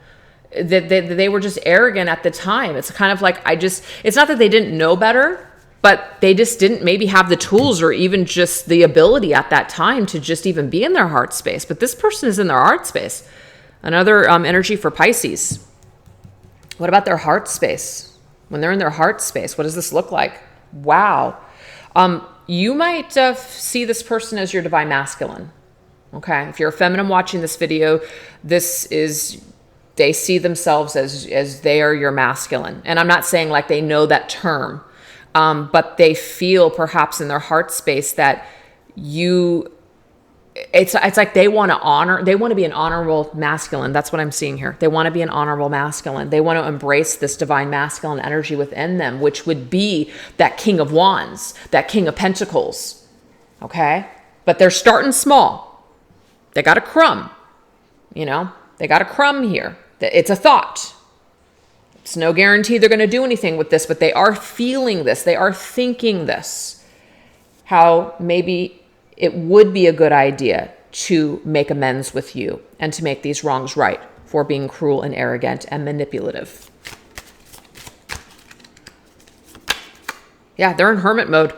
that they were just arrogant at the time. It's kind of like, it's not that they didn't know better, but they just didn't maybe have the tools or even just the ability at that time to just even be in their heart space. But this person is in their heart space. Another energy for Pisces. What about their heart space? When they're in their heart space, what does this look like? Wow. You might see this person as your divine masculine. Okay. If you're a feminine watching this video, they see themselves as they are your masculine. And I'm not saying like they know that term, but they feel perhaps in their heart space that it's like they want to be an honorable masculine. That's what I'm seeing here. They want to be an honorable masculine. They want to embrace this divine masculine energy within them, which would be that King of Wands, that King of Pentacles. Okay. But they're starting small. They got a crumb, they got a crumb here. It's a thought. It's no guarantee they're going to do anything with this, but they are feeling this. They are thinking this. How maybe it would be a good idea to make amends with you and to make these wrongs right for being cruel and arrogant and manipulative. Yeah, they're in hermit mode.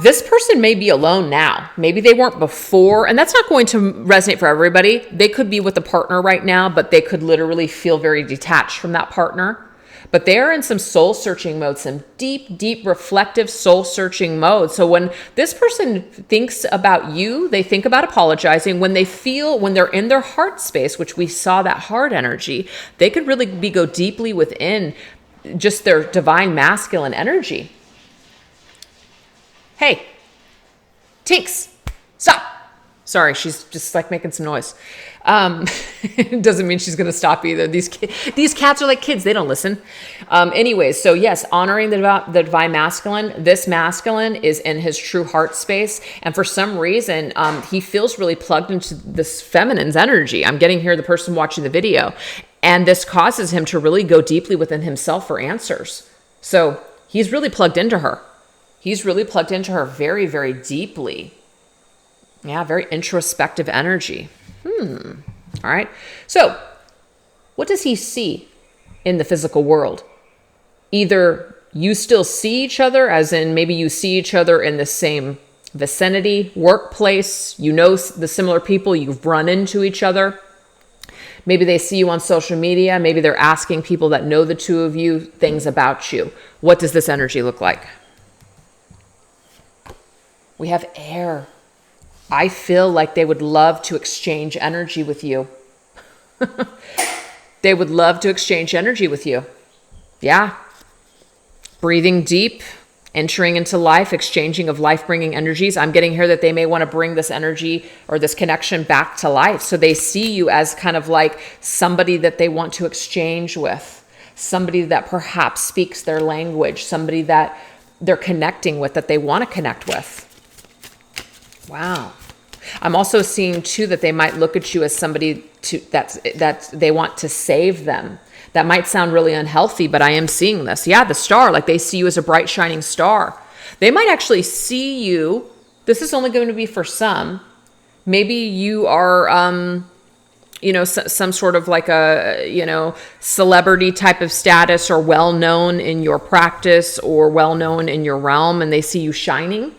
This person may be alone now. Maybe they weren't before, and that's not going to resonate for everybody. They could be with a partner right now, but they could literally feel very detached from that partner. But they're in some soul searching mode, some deep, deep reflective soul searching mode. So when this person thinks about you, they think about apologizing. When they're in their heart space, which we saw that heart energy, they could really go deeply within just their divine masculine energy. Hey, Tinks, stop. Sorry, she's just like making some noise. It doesn't mean she's going to stop either. These cats are like kids. They don't listen. Anyways, so yes, honoring the divine masculine. This masculine is in his true heart space. And for some reason, he feels really plugged into this feminine's energy. I'm getting here the person watching the video. And this causes him to really go deeply within himself for answers. So he's really plugged into her. He's really plugged into her very, very deeply. Yeah, very introspective energy. All right. So what does he see in the physical world? Either you still see each other, as in maybe you see each other in the same vicinity, workplace, the similar people, you've run into each other. Maybe they see you on social media. Maybe they're asking people that know the two of you things about you. What does this energy look like? We have air. I feel like they would love to exchange energy with you. They would love to exchange energy with you. Yeah. Breathing deep, entering into life, exchanging of life-bringing energies. I'm getting here that they may want to bring this energy or this connection back to life. So they see you as kind of like somebody that they want to exchange with, somebody that perhaps speaks their language, somebody that they're connecting with, that they want to connect with. Wow. I'm also seeing too that they might look at you as somebody that they want to save them. That might sound really unhealthy, but I am seeing this. Yeah, the star, like they see you as a bright shining star. They might actually see you. This is only going to be for some. Maybe you are, some sort of like a, celebrity type of status or well-known in your practice or well-known in your realm, and they see you shining.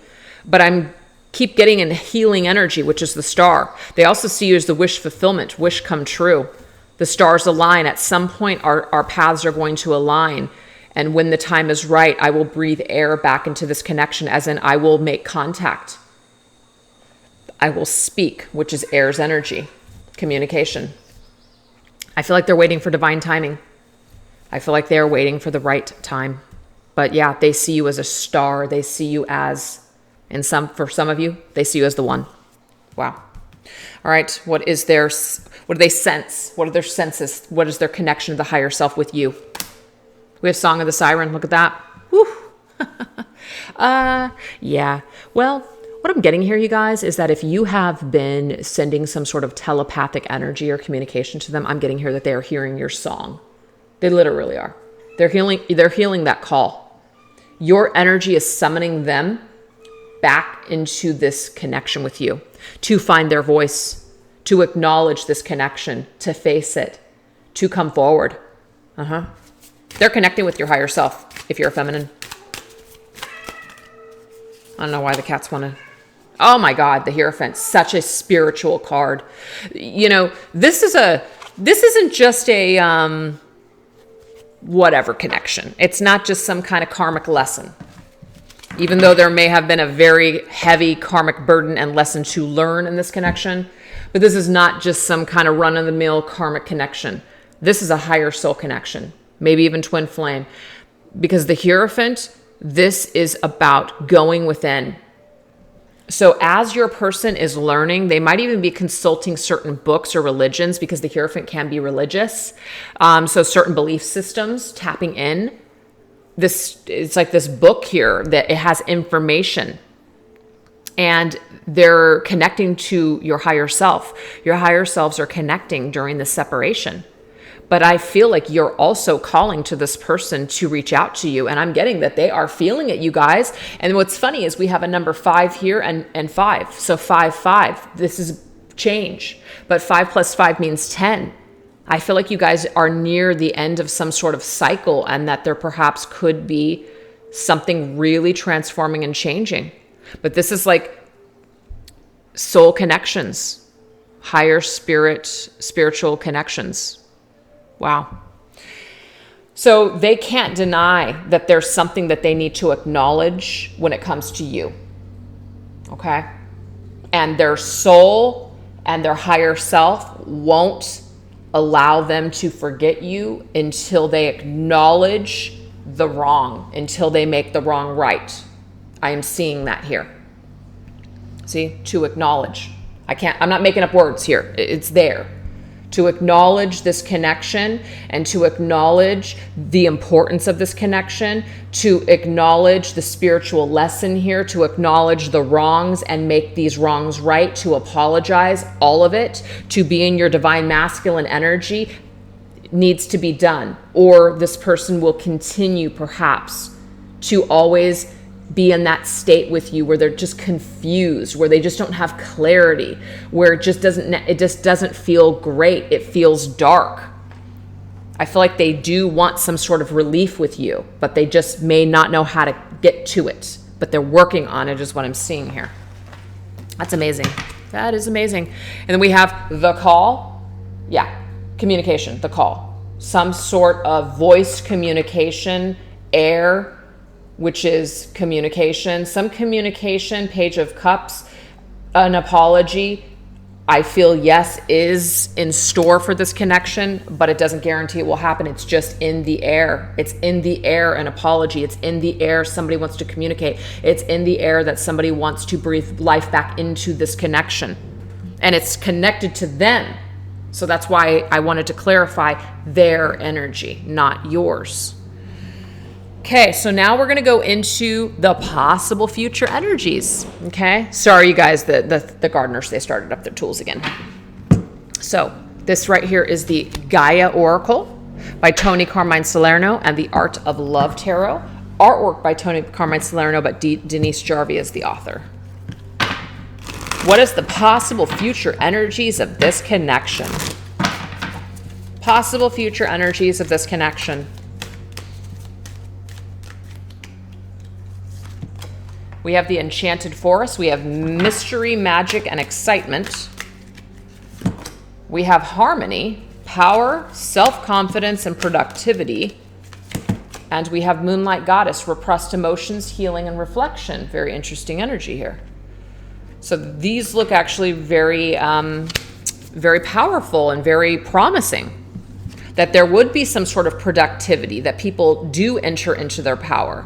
But I'm keep getting in healing energy, which is the star. They also see you as the wish fulfillment, wish come true. The stars align. At some point, our paths are going to align. And when the time is right, I will breathe air back into this connection, as in I will make contact. I will speak, which is air's energy, communication. I feel like they're waiting for divine timing. I feel like they're waiting for the right time. But yeah, they see you as a star. They see you as, for some of you, they see you as the one. Wow. All right. What do they sense? What are their senses? What is their connection to the higher self with you? We have Song of the Siren. Look at that. Woo. Yeah. Well, what I'm getting here, you guys, is that if you have been sending some sort of telepathic energy or communication to them, I'm getting here that they are hearing your song. They literally are. They're healing that call. Your energy is summoning them back into this connection with you, to find their voice, to acknowledge this connection, to face it, to come forward. They're connecting with your higher self if you're a feminine. I don't know why the cats want to... Oh my God, the Hierophant, such a spiritual card. You know, this isn't just a whatever connection. It's not just some kind of karmic lesson. Even though there may have been a very heavy karmic burden and lesson to learn in this connection, but this is not just some kind of run-of-the-mill karmic connection. This is a higher soul connection, maybe even twin flame. Because the Hierophant, this is about going within. So as your person is learning, they might even be consulting certain books or religions, because the Hierophant can be religious. So certain belief systems, tapping in. It's like this book here that it has information, and they're connecting to your higher self. Your higher selves are connecting during the separation. But I feel like you're also calling to this person to reach out to you. And I'm getting that they are feeling it, you guys. And what's funny is we have a number 5 here and 5. So 5, 5. This is change. But 5 plus 5 means 10. I feel like you guys are near the end of some sort of cycle, and that there perhaps could be something really transforming and changing. But this is like soul connections, higher spiritual connections. Wow. So they can't deny that there's something that they need to acknowledge when it comes to you. Okay? And their soul and their higher self won't allow them to forget you until they acknowledge the wrong, until they make the wrong right. I am seeing that here. See? To acknowledge. I'm not making up words here. It's there. To acknowledge this connection, and to acknowledge the importance of this connection, to acknowledge the spiritual lesson here, to acknowledge the wrongs and make these wrongs right, to apologize, all of it, to be in your divine masculine energy needs to be done. Or this person will continue perhaps to always be in that state with you where they're just confused, where they just don't have clarity, where it just doesn't feel great. It feels dark. I feel like they do want some sort of relief with you, but they just may not know how to get to it. But they're working on it, is what I'm seeing here. That's amazing. That is amazing. And then we have the call. Yeah, communication, the call. Some sort of voice communication, air, which is communication, some communication, Page of Cups, an apology, I feel, yes, is in store for this connection, but it doesn't guarantee it will happen. It's just in the air. It's in the air, an apology. It's in the air, somebody wants to communicate. It's in the air that somebody wants to breathe life back into this connection. And it's connected to them. So that's why I wanted to clarify their energy, not yours. Okay, so now we're going to go into the possible future energies. Okay, sorry, you guys, the gardeners, they started up their tools again. So this right here is the Gaia Oracle by Tony Carmine Salerno and the Art of Love Tarot. Artwork by Tony Carmine Salerno, but Denise Jarvie is the author. What is the possible future energies of this connection? Possible future energies of this connection. We have the Enchanted Forest. We have mystery, magic, and excitement. We have harmony, power, self-confidence, and productivity. And we have Moonlight Goddess, repressed emotions, healing, and reflection. Very interesting energy here. So these look actually very, very powerful and very promising. That there would be some sort of productivity, that people do enter into their power.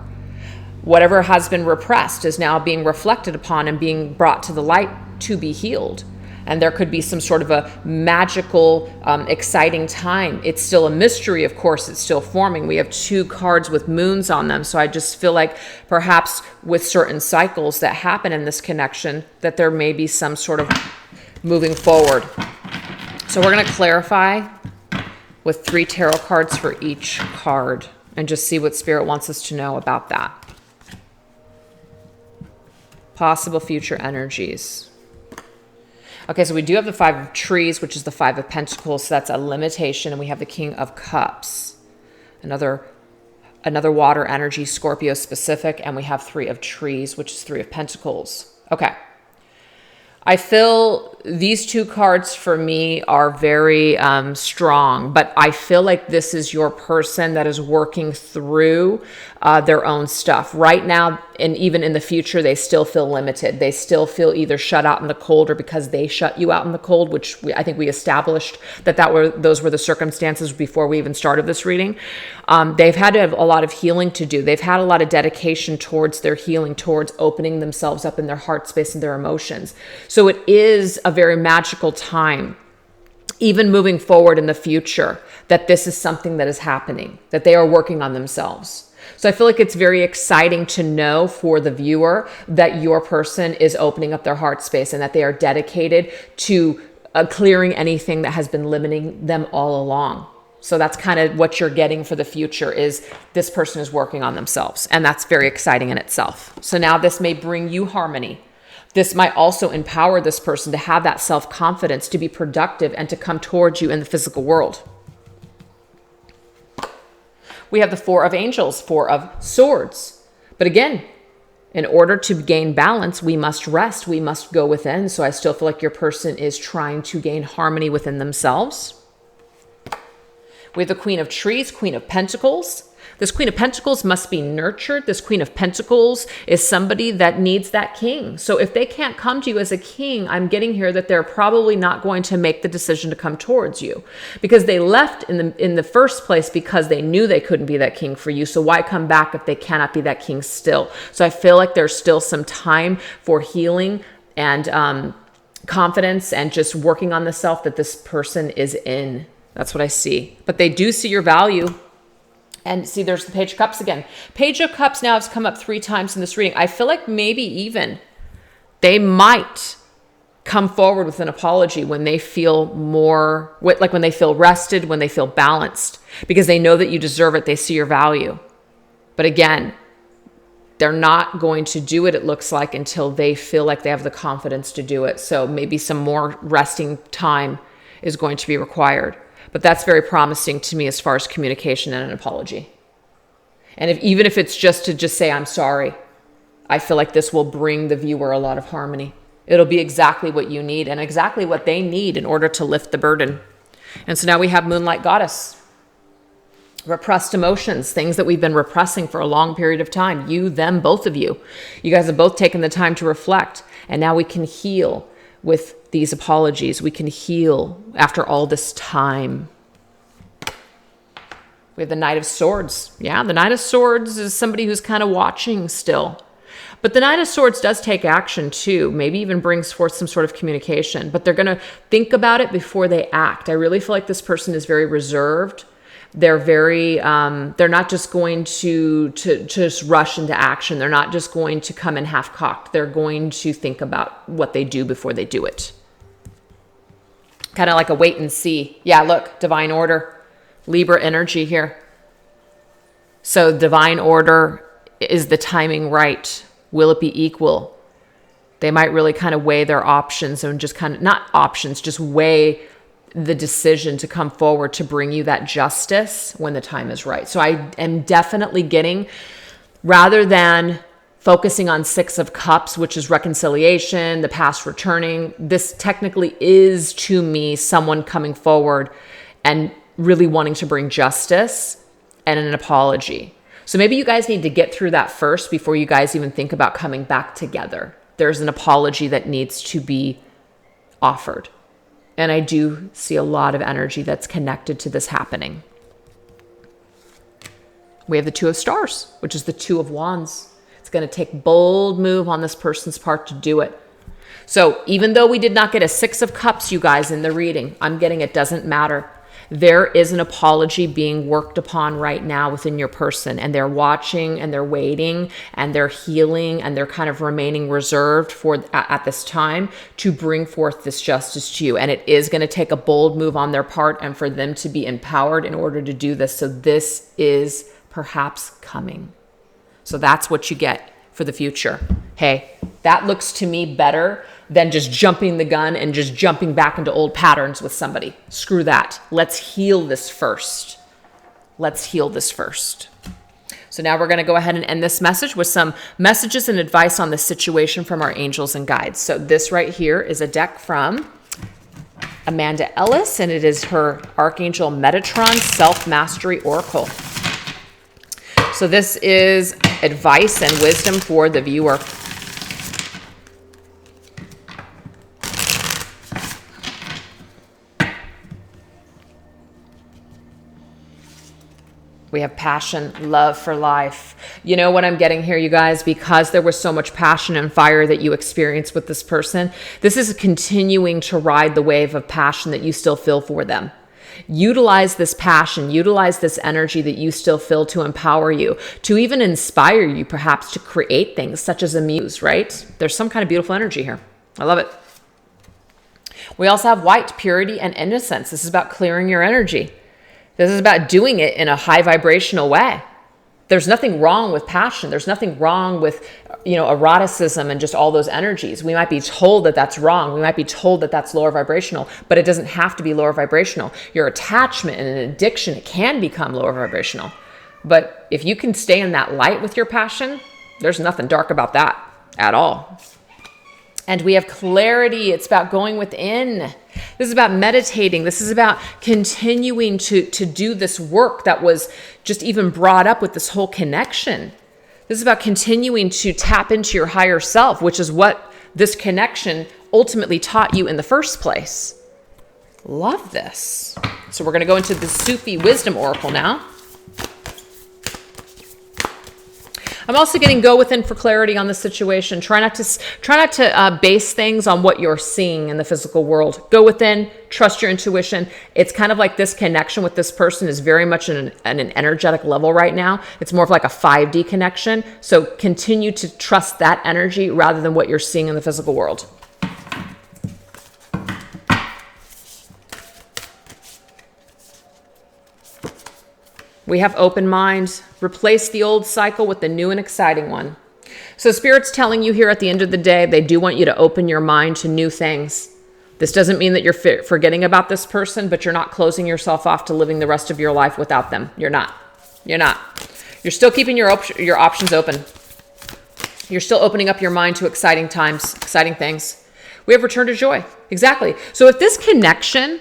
Whatever has been repressed is now being reflected upon and being brought to the light to be healed. And there could be some sort of a magical, exciting time. It's still a mystery, of course, it's still forming. We have 2 cards with moons on them. So I just feel like perhaps with certain cycles that happen in this connection, that there may be some sort of moving forward. So we're going to clarify with 3 tarot cards for each card and just see what Spirit wants us to know about that. Possible future energies. Okay, so we do have the Five of Trees, which is the Five of Pentacles. So that's a limitation. And we have the King of Cups, another water energy, Scorpio specific. And we have Three of Trees, which is Three of Pentacles. Okay. I feel these two cards for me are very strong, but I feel like this is your person that is working through their own stuff. Right now, and even in the future, they still feel limited. They still feel either shut out in the cold or because they shut you out in the cold, which I think we established those were the circumstances before we even started this reading. They've had to have a lot of healing to do. They've had a lot of dedication towards their healing, towards opening themselves up in their heart space and their emotions. So it is a very magical time, even moving forward in the future, that this is something that is happening, that they are working on themselves. So I feel like it's very exciting to know for the viewer that your person is opening up their heart space and that they are dedicated to clearing anything that has been limiting them all along. So that's kind of what you're getting for the future, is this person is working on themselves. And that's very exciting in itself. So now this may bring you harmony. This might also empower this person to have that self-confidence, to be productive, and to come towards you in the physical world. We have the Four of Angels, Four of Swords. But again, in order to gain balance, we must rest. We must go within. So I still feel like your person is trying to gain harmony within themselves. We have the Queen of Trees, Queen of Pentacles. This Queen of Pentacles must be nurtured. This Queen of Pentacles is somebody that needs that king. So if they can't come to you as a king, I'm getting here that they're probably not going to make the decision to come towards you, because they left in the first place because they knew they couldn't be that king for you. So why come back if they cannot be that king still? So I feel like there's still some time for healing and confidence and just working on the self that this person is in. That's what I see. But they do see your value. And see, there's the Page of Cups again. Page of Cups now has come up 3 times in this reading. I feel like maybe even they might come forward with an apology when they feel more, like when they feel rested, when they feel balanced, because they know that you deserve it. They see your value. But again, they're not going to do it, it looks like, until they feel like they have the confidence to do it. So maybe some more resting time is going to be required. But that's very promising to me as far as communication and an apology. And even if it's just to say, I'm sorry, I feel like this will bring the viewer a lot of harmony. It'll be exactly what you need and exactly what they need in order to lift the burden. And so now we have Moonlight Goddess. Repressed emotions, things that we've been repressing for a long period of time. You, them, both of you. You guys have both taken the time to reflect. And now we can heal with these apologies. We can heal after all this time. We have the Knight of Swords. Yeah, the Knight of Swords is somebody who's kind of watching still. But the Knight of Swords does take action too, maybe even brings forth some sort of communication. But they're going to think about it before they act. I really feel like this person is very reserved. They're very, they're not just going to just rush into action. They're not just going to come in half-cocked. They're going to think about what they do before they do it. Kind of like a wait and see. Yeah, look, divine order, Libra energy here. So divine order, is the timing right? Will it be equal? They might really kind of weigh their options and just kind of, not options, just weigh the decision to come forward to bring you that justice when the time is right. So I am definitely getting, rather than focusing on Six of Cups, which is reconciliation, the past returning, this technically is to me someone coming forward and really wanting to bring justice and an apology. So maybe you guys need to get through that first before you guys even think about coming back together. There's an apology that needs to be offered. And I do see a lot of energy that's connected to this happening. We have the Two of Stars, which is the Two of Wands. It's going to take bold move on this person's part to do it. So even though we did not get a Six of Cups, you guys, in the reading, I'm getting it doesn't matter. There is an apology being worked upon right now within your person, and they're watching and they're waiting and they're healing and they're kind of remaining reserved for at this time to bring forth this justice to you. And it is going to take a bold move on their part and for them to be empowered in order to do this. So this is perhaps coming. So that's what you get for the future. Hey, that looks to me better than just jumping the gun and just jumping back into old patterns with somebody. Screw that. Let's heal this first. Let's heal this first. So now we're going to go ahead and end this message with some messages and advice on the situation from our angels and guides. So this right here is a deck from Amanda Ellis, and it is her Archangel Metatron Self-Mastery Oracle. So this is advice and wisdom for the viewer. We have passion, love for life. You know what I'm getting here, you guys? Because there was so much passion and fire that you experienced with this person, this is continuing to ride the wave of passion that you still feel for them. Utilize this passion, utilize this energy that you still feel to empower you, to even inspire you perhaps to create things such as a muse, right? There's some kind of beautiful energy here. I love it. We also have white, purity and innocence. This is about clearing your energy. This is about doing it in a high vibrational way. There's nothing wrong with passion. There's nothing wrong with, eroticism and just all those energies. We might be told that that's wrong. We might be told that that's lower vibrational, but it doesn't have to be lower vibrational. Your attachment and an addiction, it can become lower vibrational. But if you can stay in that light with your passion, there's nothing dark about that at all. And we have clarity. It's about going within. This is about meditating. This is about continuing to do this work that was just even brought up with this whole connection. This is about continuing to tap into your higher self, which is what this connection ultimately taught you in the first place. Love this. So we're going to go into the Sofi Wisdom Oracle now. I'm also getting go within for clarity on the situation. Try not to base things on what you're seeing in the physical world. Go within, trust your intuition. It's kind of like this connection with this person is very much at an energetic level right now. It's more of like a 5D connection. So continue to trust that energy rather than what you're seeing in the physical world. We have open mind. Replace the old cycle with the new and exciting one. So Spirit's telling you here at the end of the day, they do want you to open your mind to new things. This doesn't mean that you're forgetting about this person, but you're not closing yourself off to living the rest of your life without them. You're not. You're not. You're still keeping your options open. You're still opening up your mind to exciting times, exciting things. We have return to joy. Exactly. So if this connection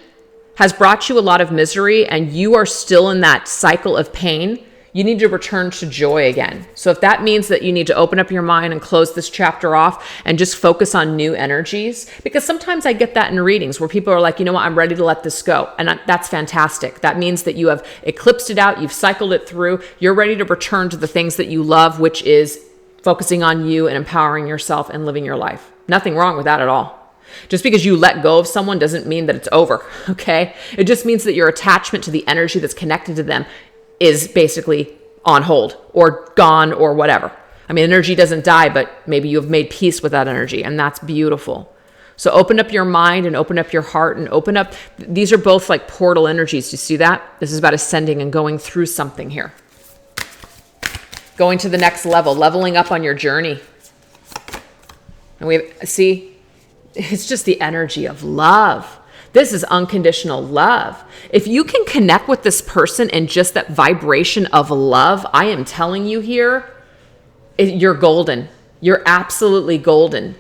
has brought you a lot of misery and you are still in that cycle of pain, you need to return to joy again. So if that means that you need to open up your mind and close this chapter off and just focus on new energies, because sometimes I get that in readings where people are like, you know what, I'm ready to let this go. And that's fantastic. That means that you have eclipsed it out, you've cycled it through, you're ready to return to the things that you love, which is focusing on you and empowering yourself and living your life. Nothing wrong with that at all. Just because you let go of someone doesn't mean that it's over, okay? It just means that your attachment to the energy that's connected to them is basically on hold or gone or whatever. I mean, energy doesn't die, but maybe you've made peace with that energy, and that's beautiful. So open up your mind and open up your heart and open up. These are both like portal energies. Do you see that? This is about ascending and going through something here. Going to the next level, leveling up on your journey. And it's just the energy of love. This is unconditional love. If you can connect with this person in just that vibration of love, I am telling you here, you're golden. You're absolutely golden.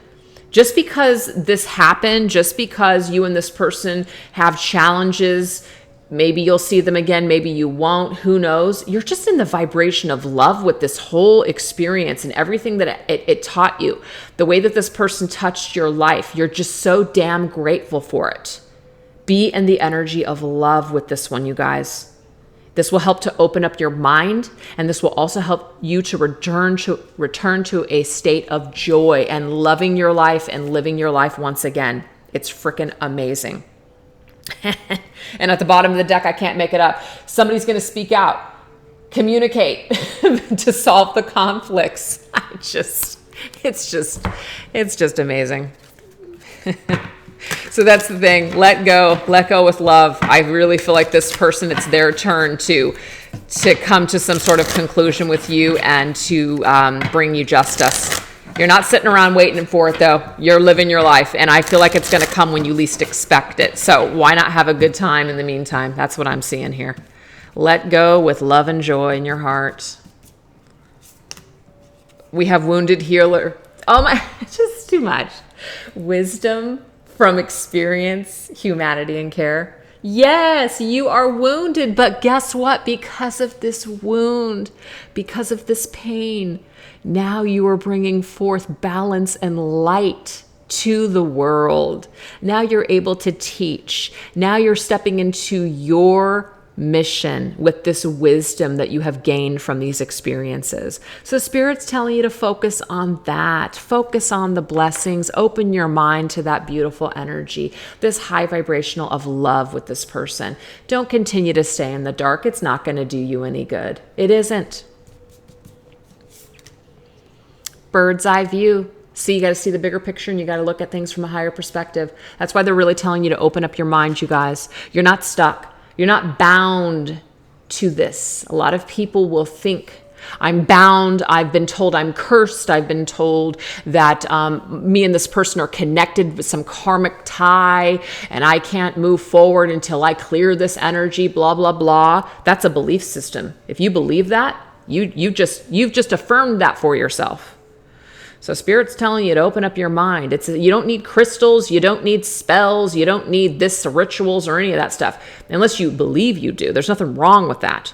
Just because this happened, just because you and this person have challenges, maybe you'll see them again, maybe you won't, who knows? You're just in the vibration of love with this whole experience and everything that it taught you. The way that this person touched your life, you're just so damn grateful for it. Be in the energy of love with this one, you guys. This will help to open up your mind, and this will also help you to return to a state of joy and loving your life and living your life once again. It's freaking amazing. And at the bottom of the deck, I can't make it up. Somebody's going to speak out, communicate to solve the conflicts. It's just amazing. So that's the thing. Let go with love. I really feel like this person, it's their turn to come to some sort of conclusion with you and to bring you justice. You're not sitting around waiting for it, though. You're living your life, and I feel like it's going to come when you least expect it. So why not have a good time in the meantime? That's what I'm seeing here. Let go with love and joy in your heart. We have wounded healer. Oh my, just too much. Wisdom from experience, humanity, and care. Yes, you are wounded, but guess what? Because of this wound, because of this pain, now you are bringing forth balance and light to the world. Now you're able to teach. Now you're stepping into your mission with this wisdom that you have gained from these experiences. So Spirit's telling you to focus on that. Focus on the blessings. Open your mind to that beautiful energy, this high vibrational of love with this person. Don't continue to stay in the dark. It's not going to do you any good. It isn't. Bird's eye view. See, you got to see the bigger picture, and you got to look at things from a higher perspective. That's why they're really telling you to open up your mind, you guys. You're not stuck. You're not bound to this. A lot of people will think, I'm bound. I've been told I'm cursed. I've been told that me and this person are connected with some karmic tie, and I can't move forward until I clear this energy, blah, blah, blah. That's a belief system. If you believe that, you've just affirmed that for yourself. So Spirit's telling you to open up your mind. You don't need crystals. You don't need spells. You don't need this rituals or any of that stuff, unless you believe you do. There's nothing wrong with that.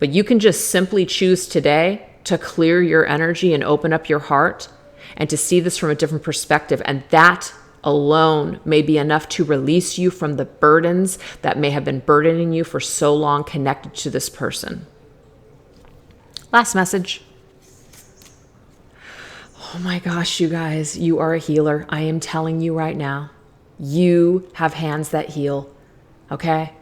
But you can just simply choose today to clear your energy and open up your heart and to see this from a different perspective. And that alone may be enough to release you from the burdens that may have been burdening you for so long connected to this person. Last message. Oh my gosh, you guys, you are a healer. I am telling you right now, you have hands that heal, okay?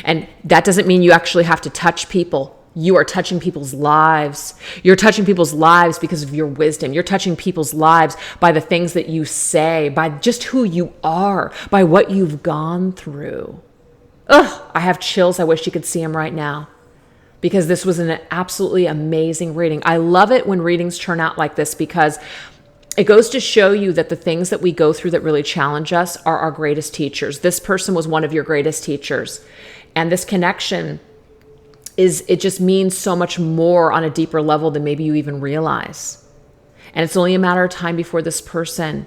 And that doesn't mean you actually have to touch people. You are touching people's lives. You're touching people's lives because of your wisdom. You're touching people's lives by the things that you say, by just who you are, by what you've gone through. Ugh, I have chills. I wish you could see them right now, because this was an absolutely amazing reading. I love it when readings turn out like this, because it goes to show you that the things that we go through that really challenge us are our greatest teachers. This person was one of your greatest teachers. And this connection it just means so much more on a deeper level than maybe you even realize. And it's only a matter of time before this person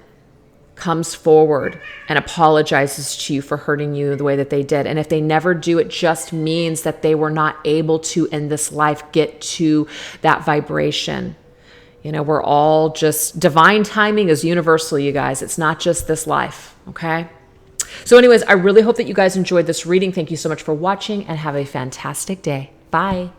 comes forward and apologizes to you for hurting you the way that they did. And if they never do, it just means that they were not able to, in this life, get to that vibration. You know, we're all just, divine timing is universal, you guys. It's not just this life, okay? So anyways, I really hope that you guys enjoyed this reading. Thank you so much for watching, and have a fantastic day. Bye.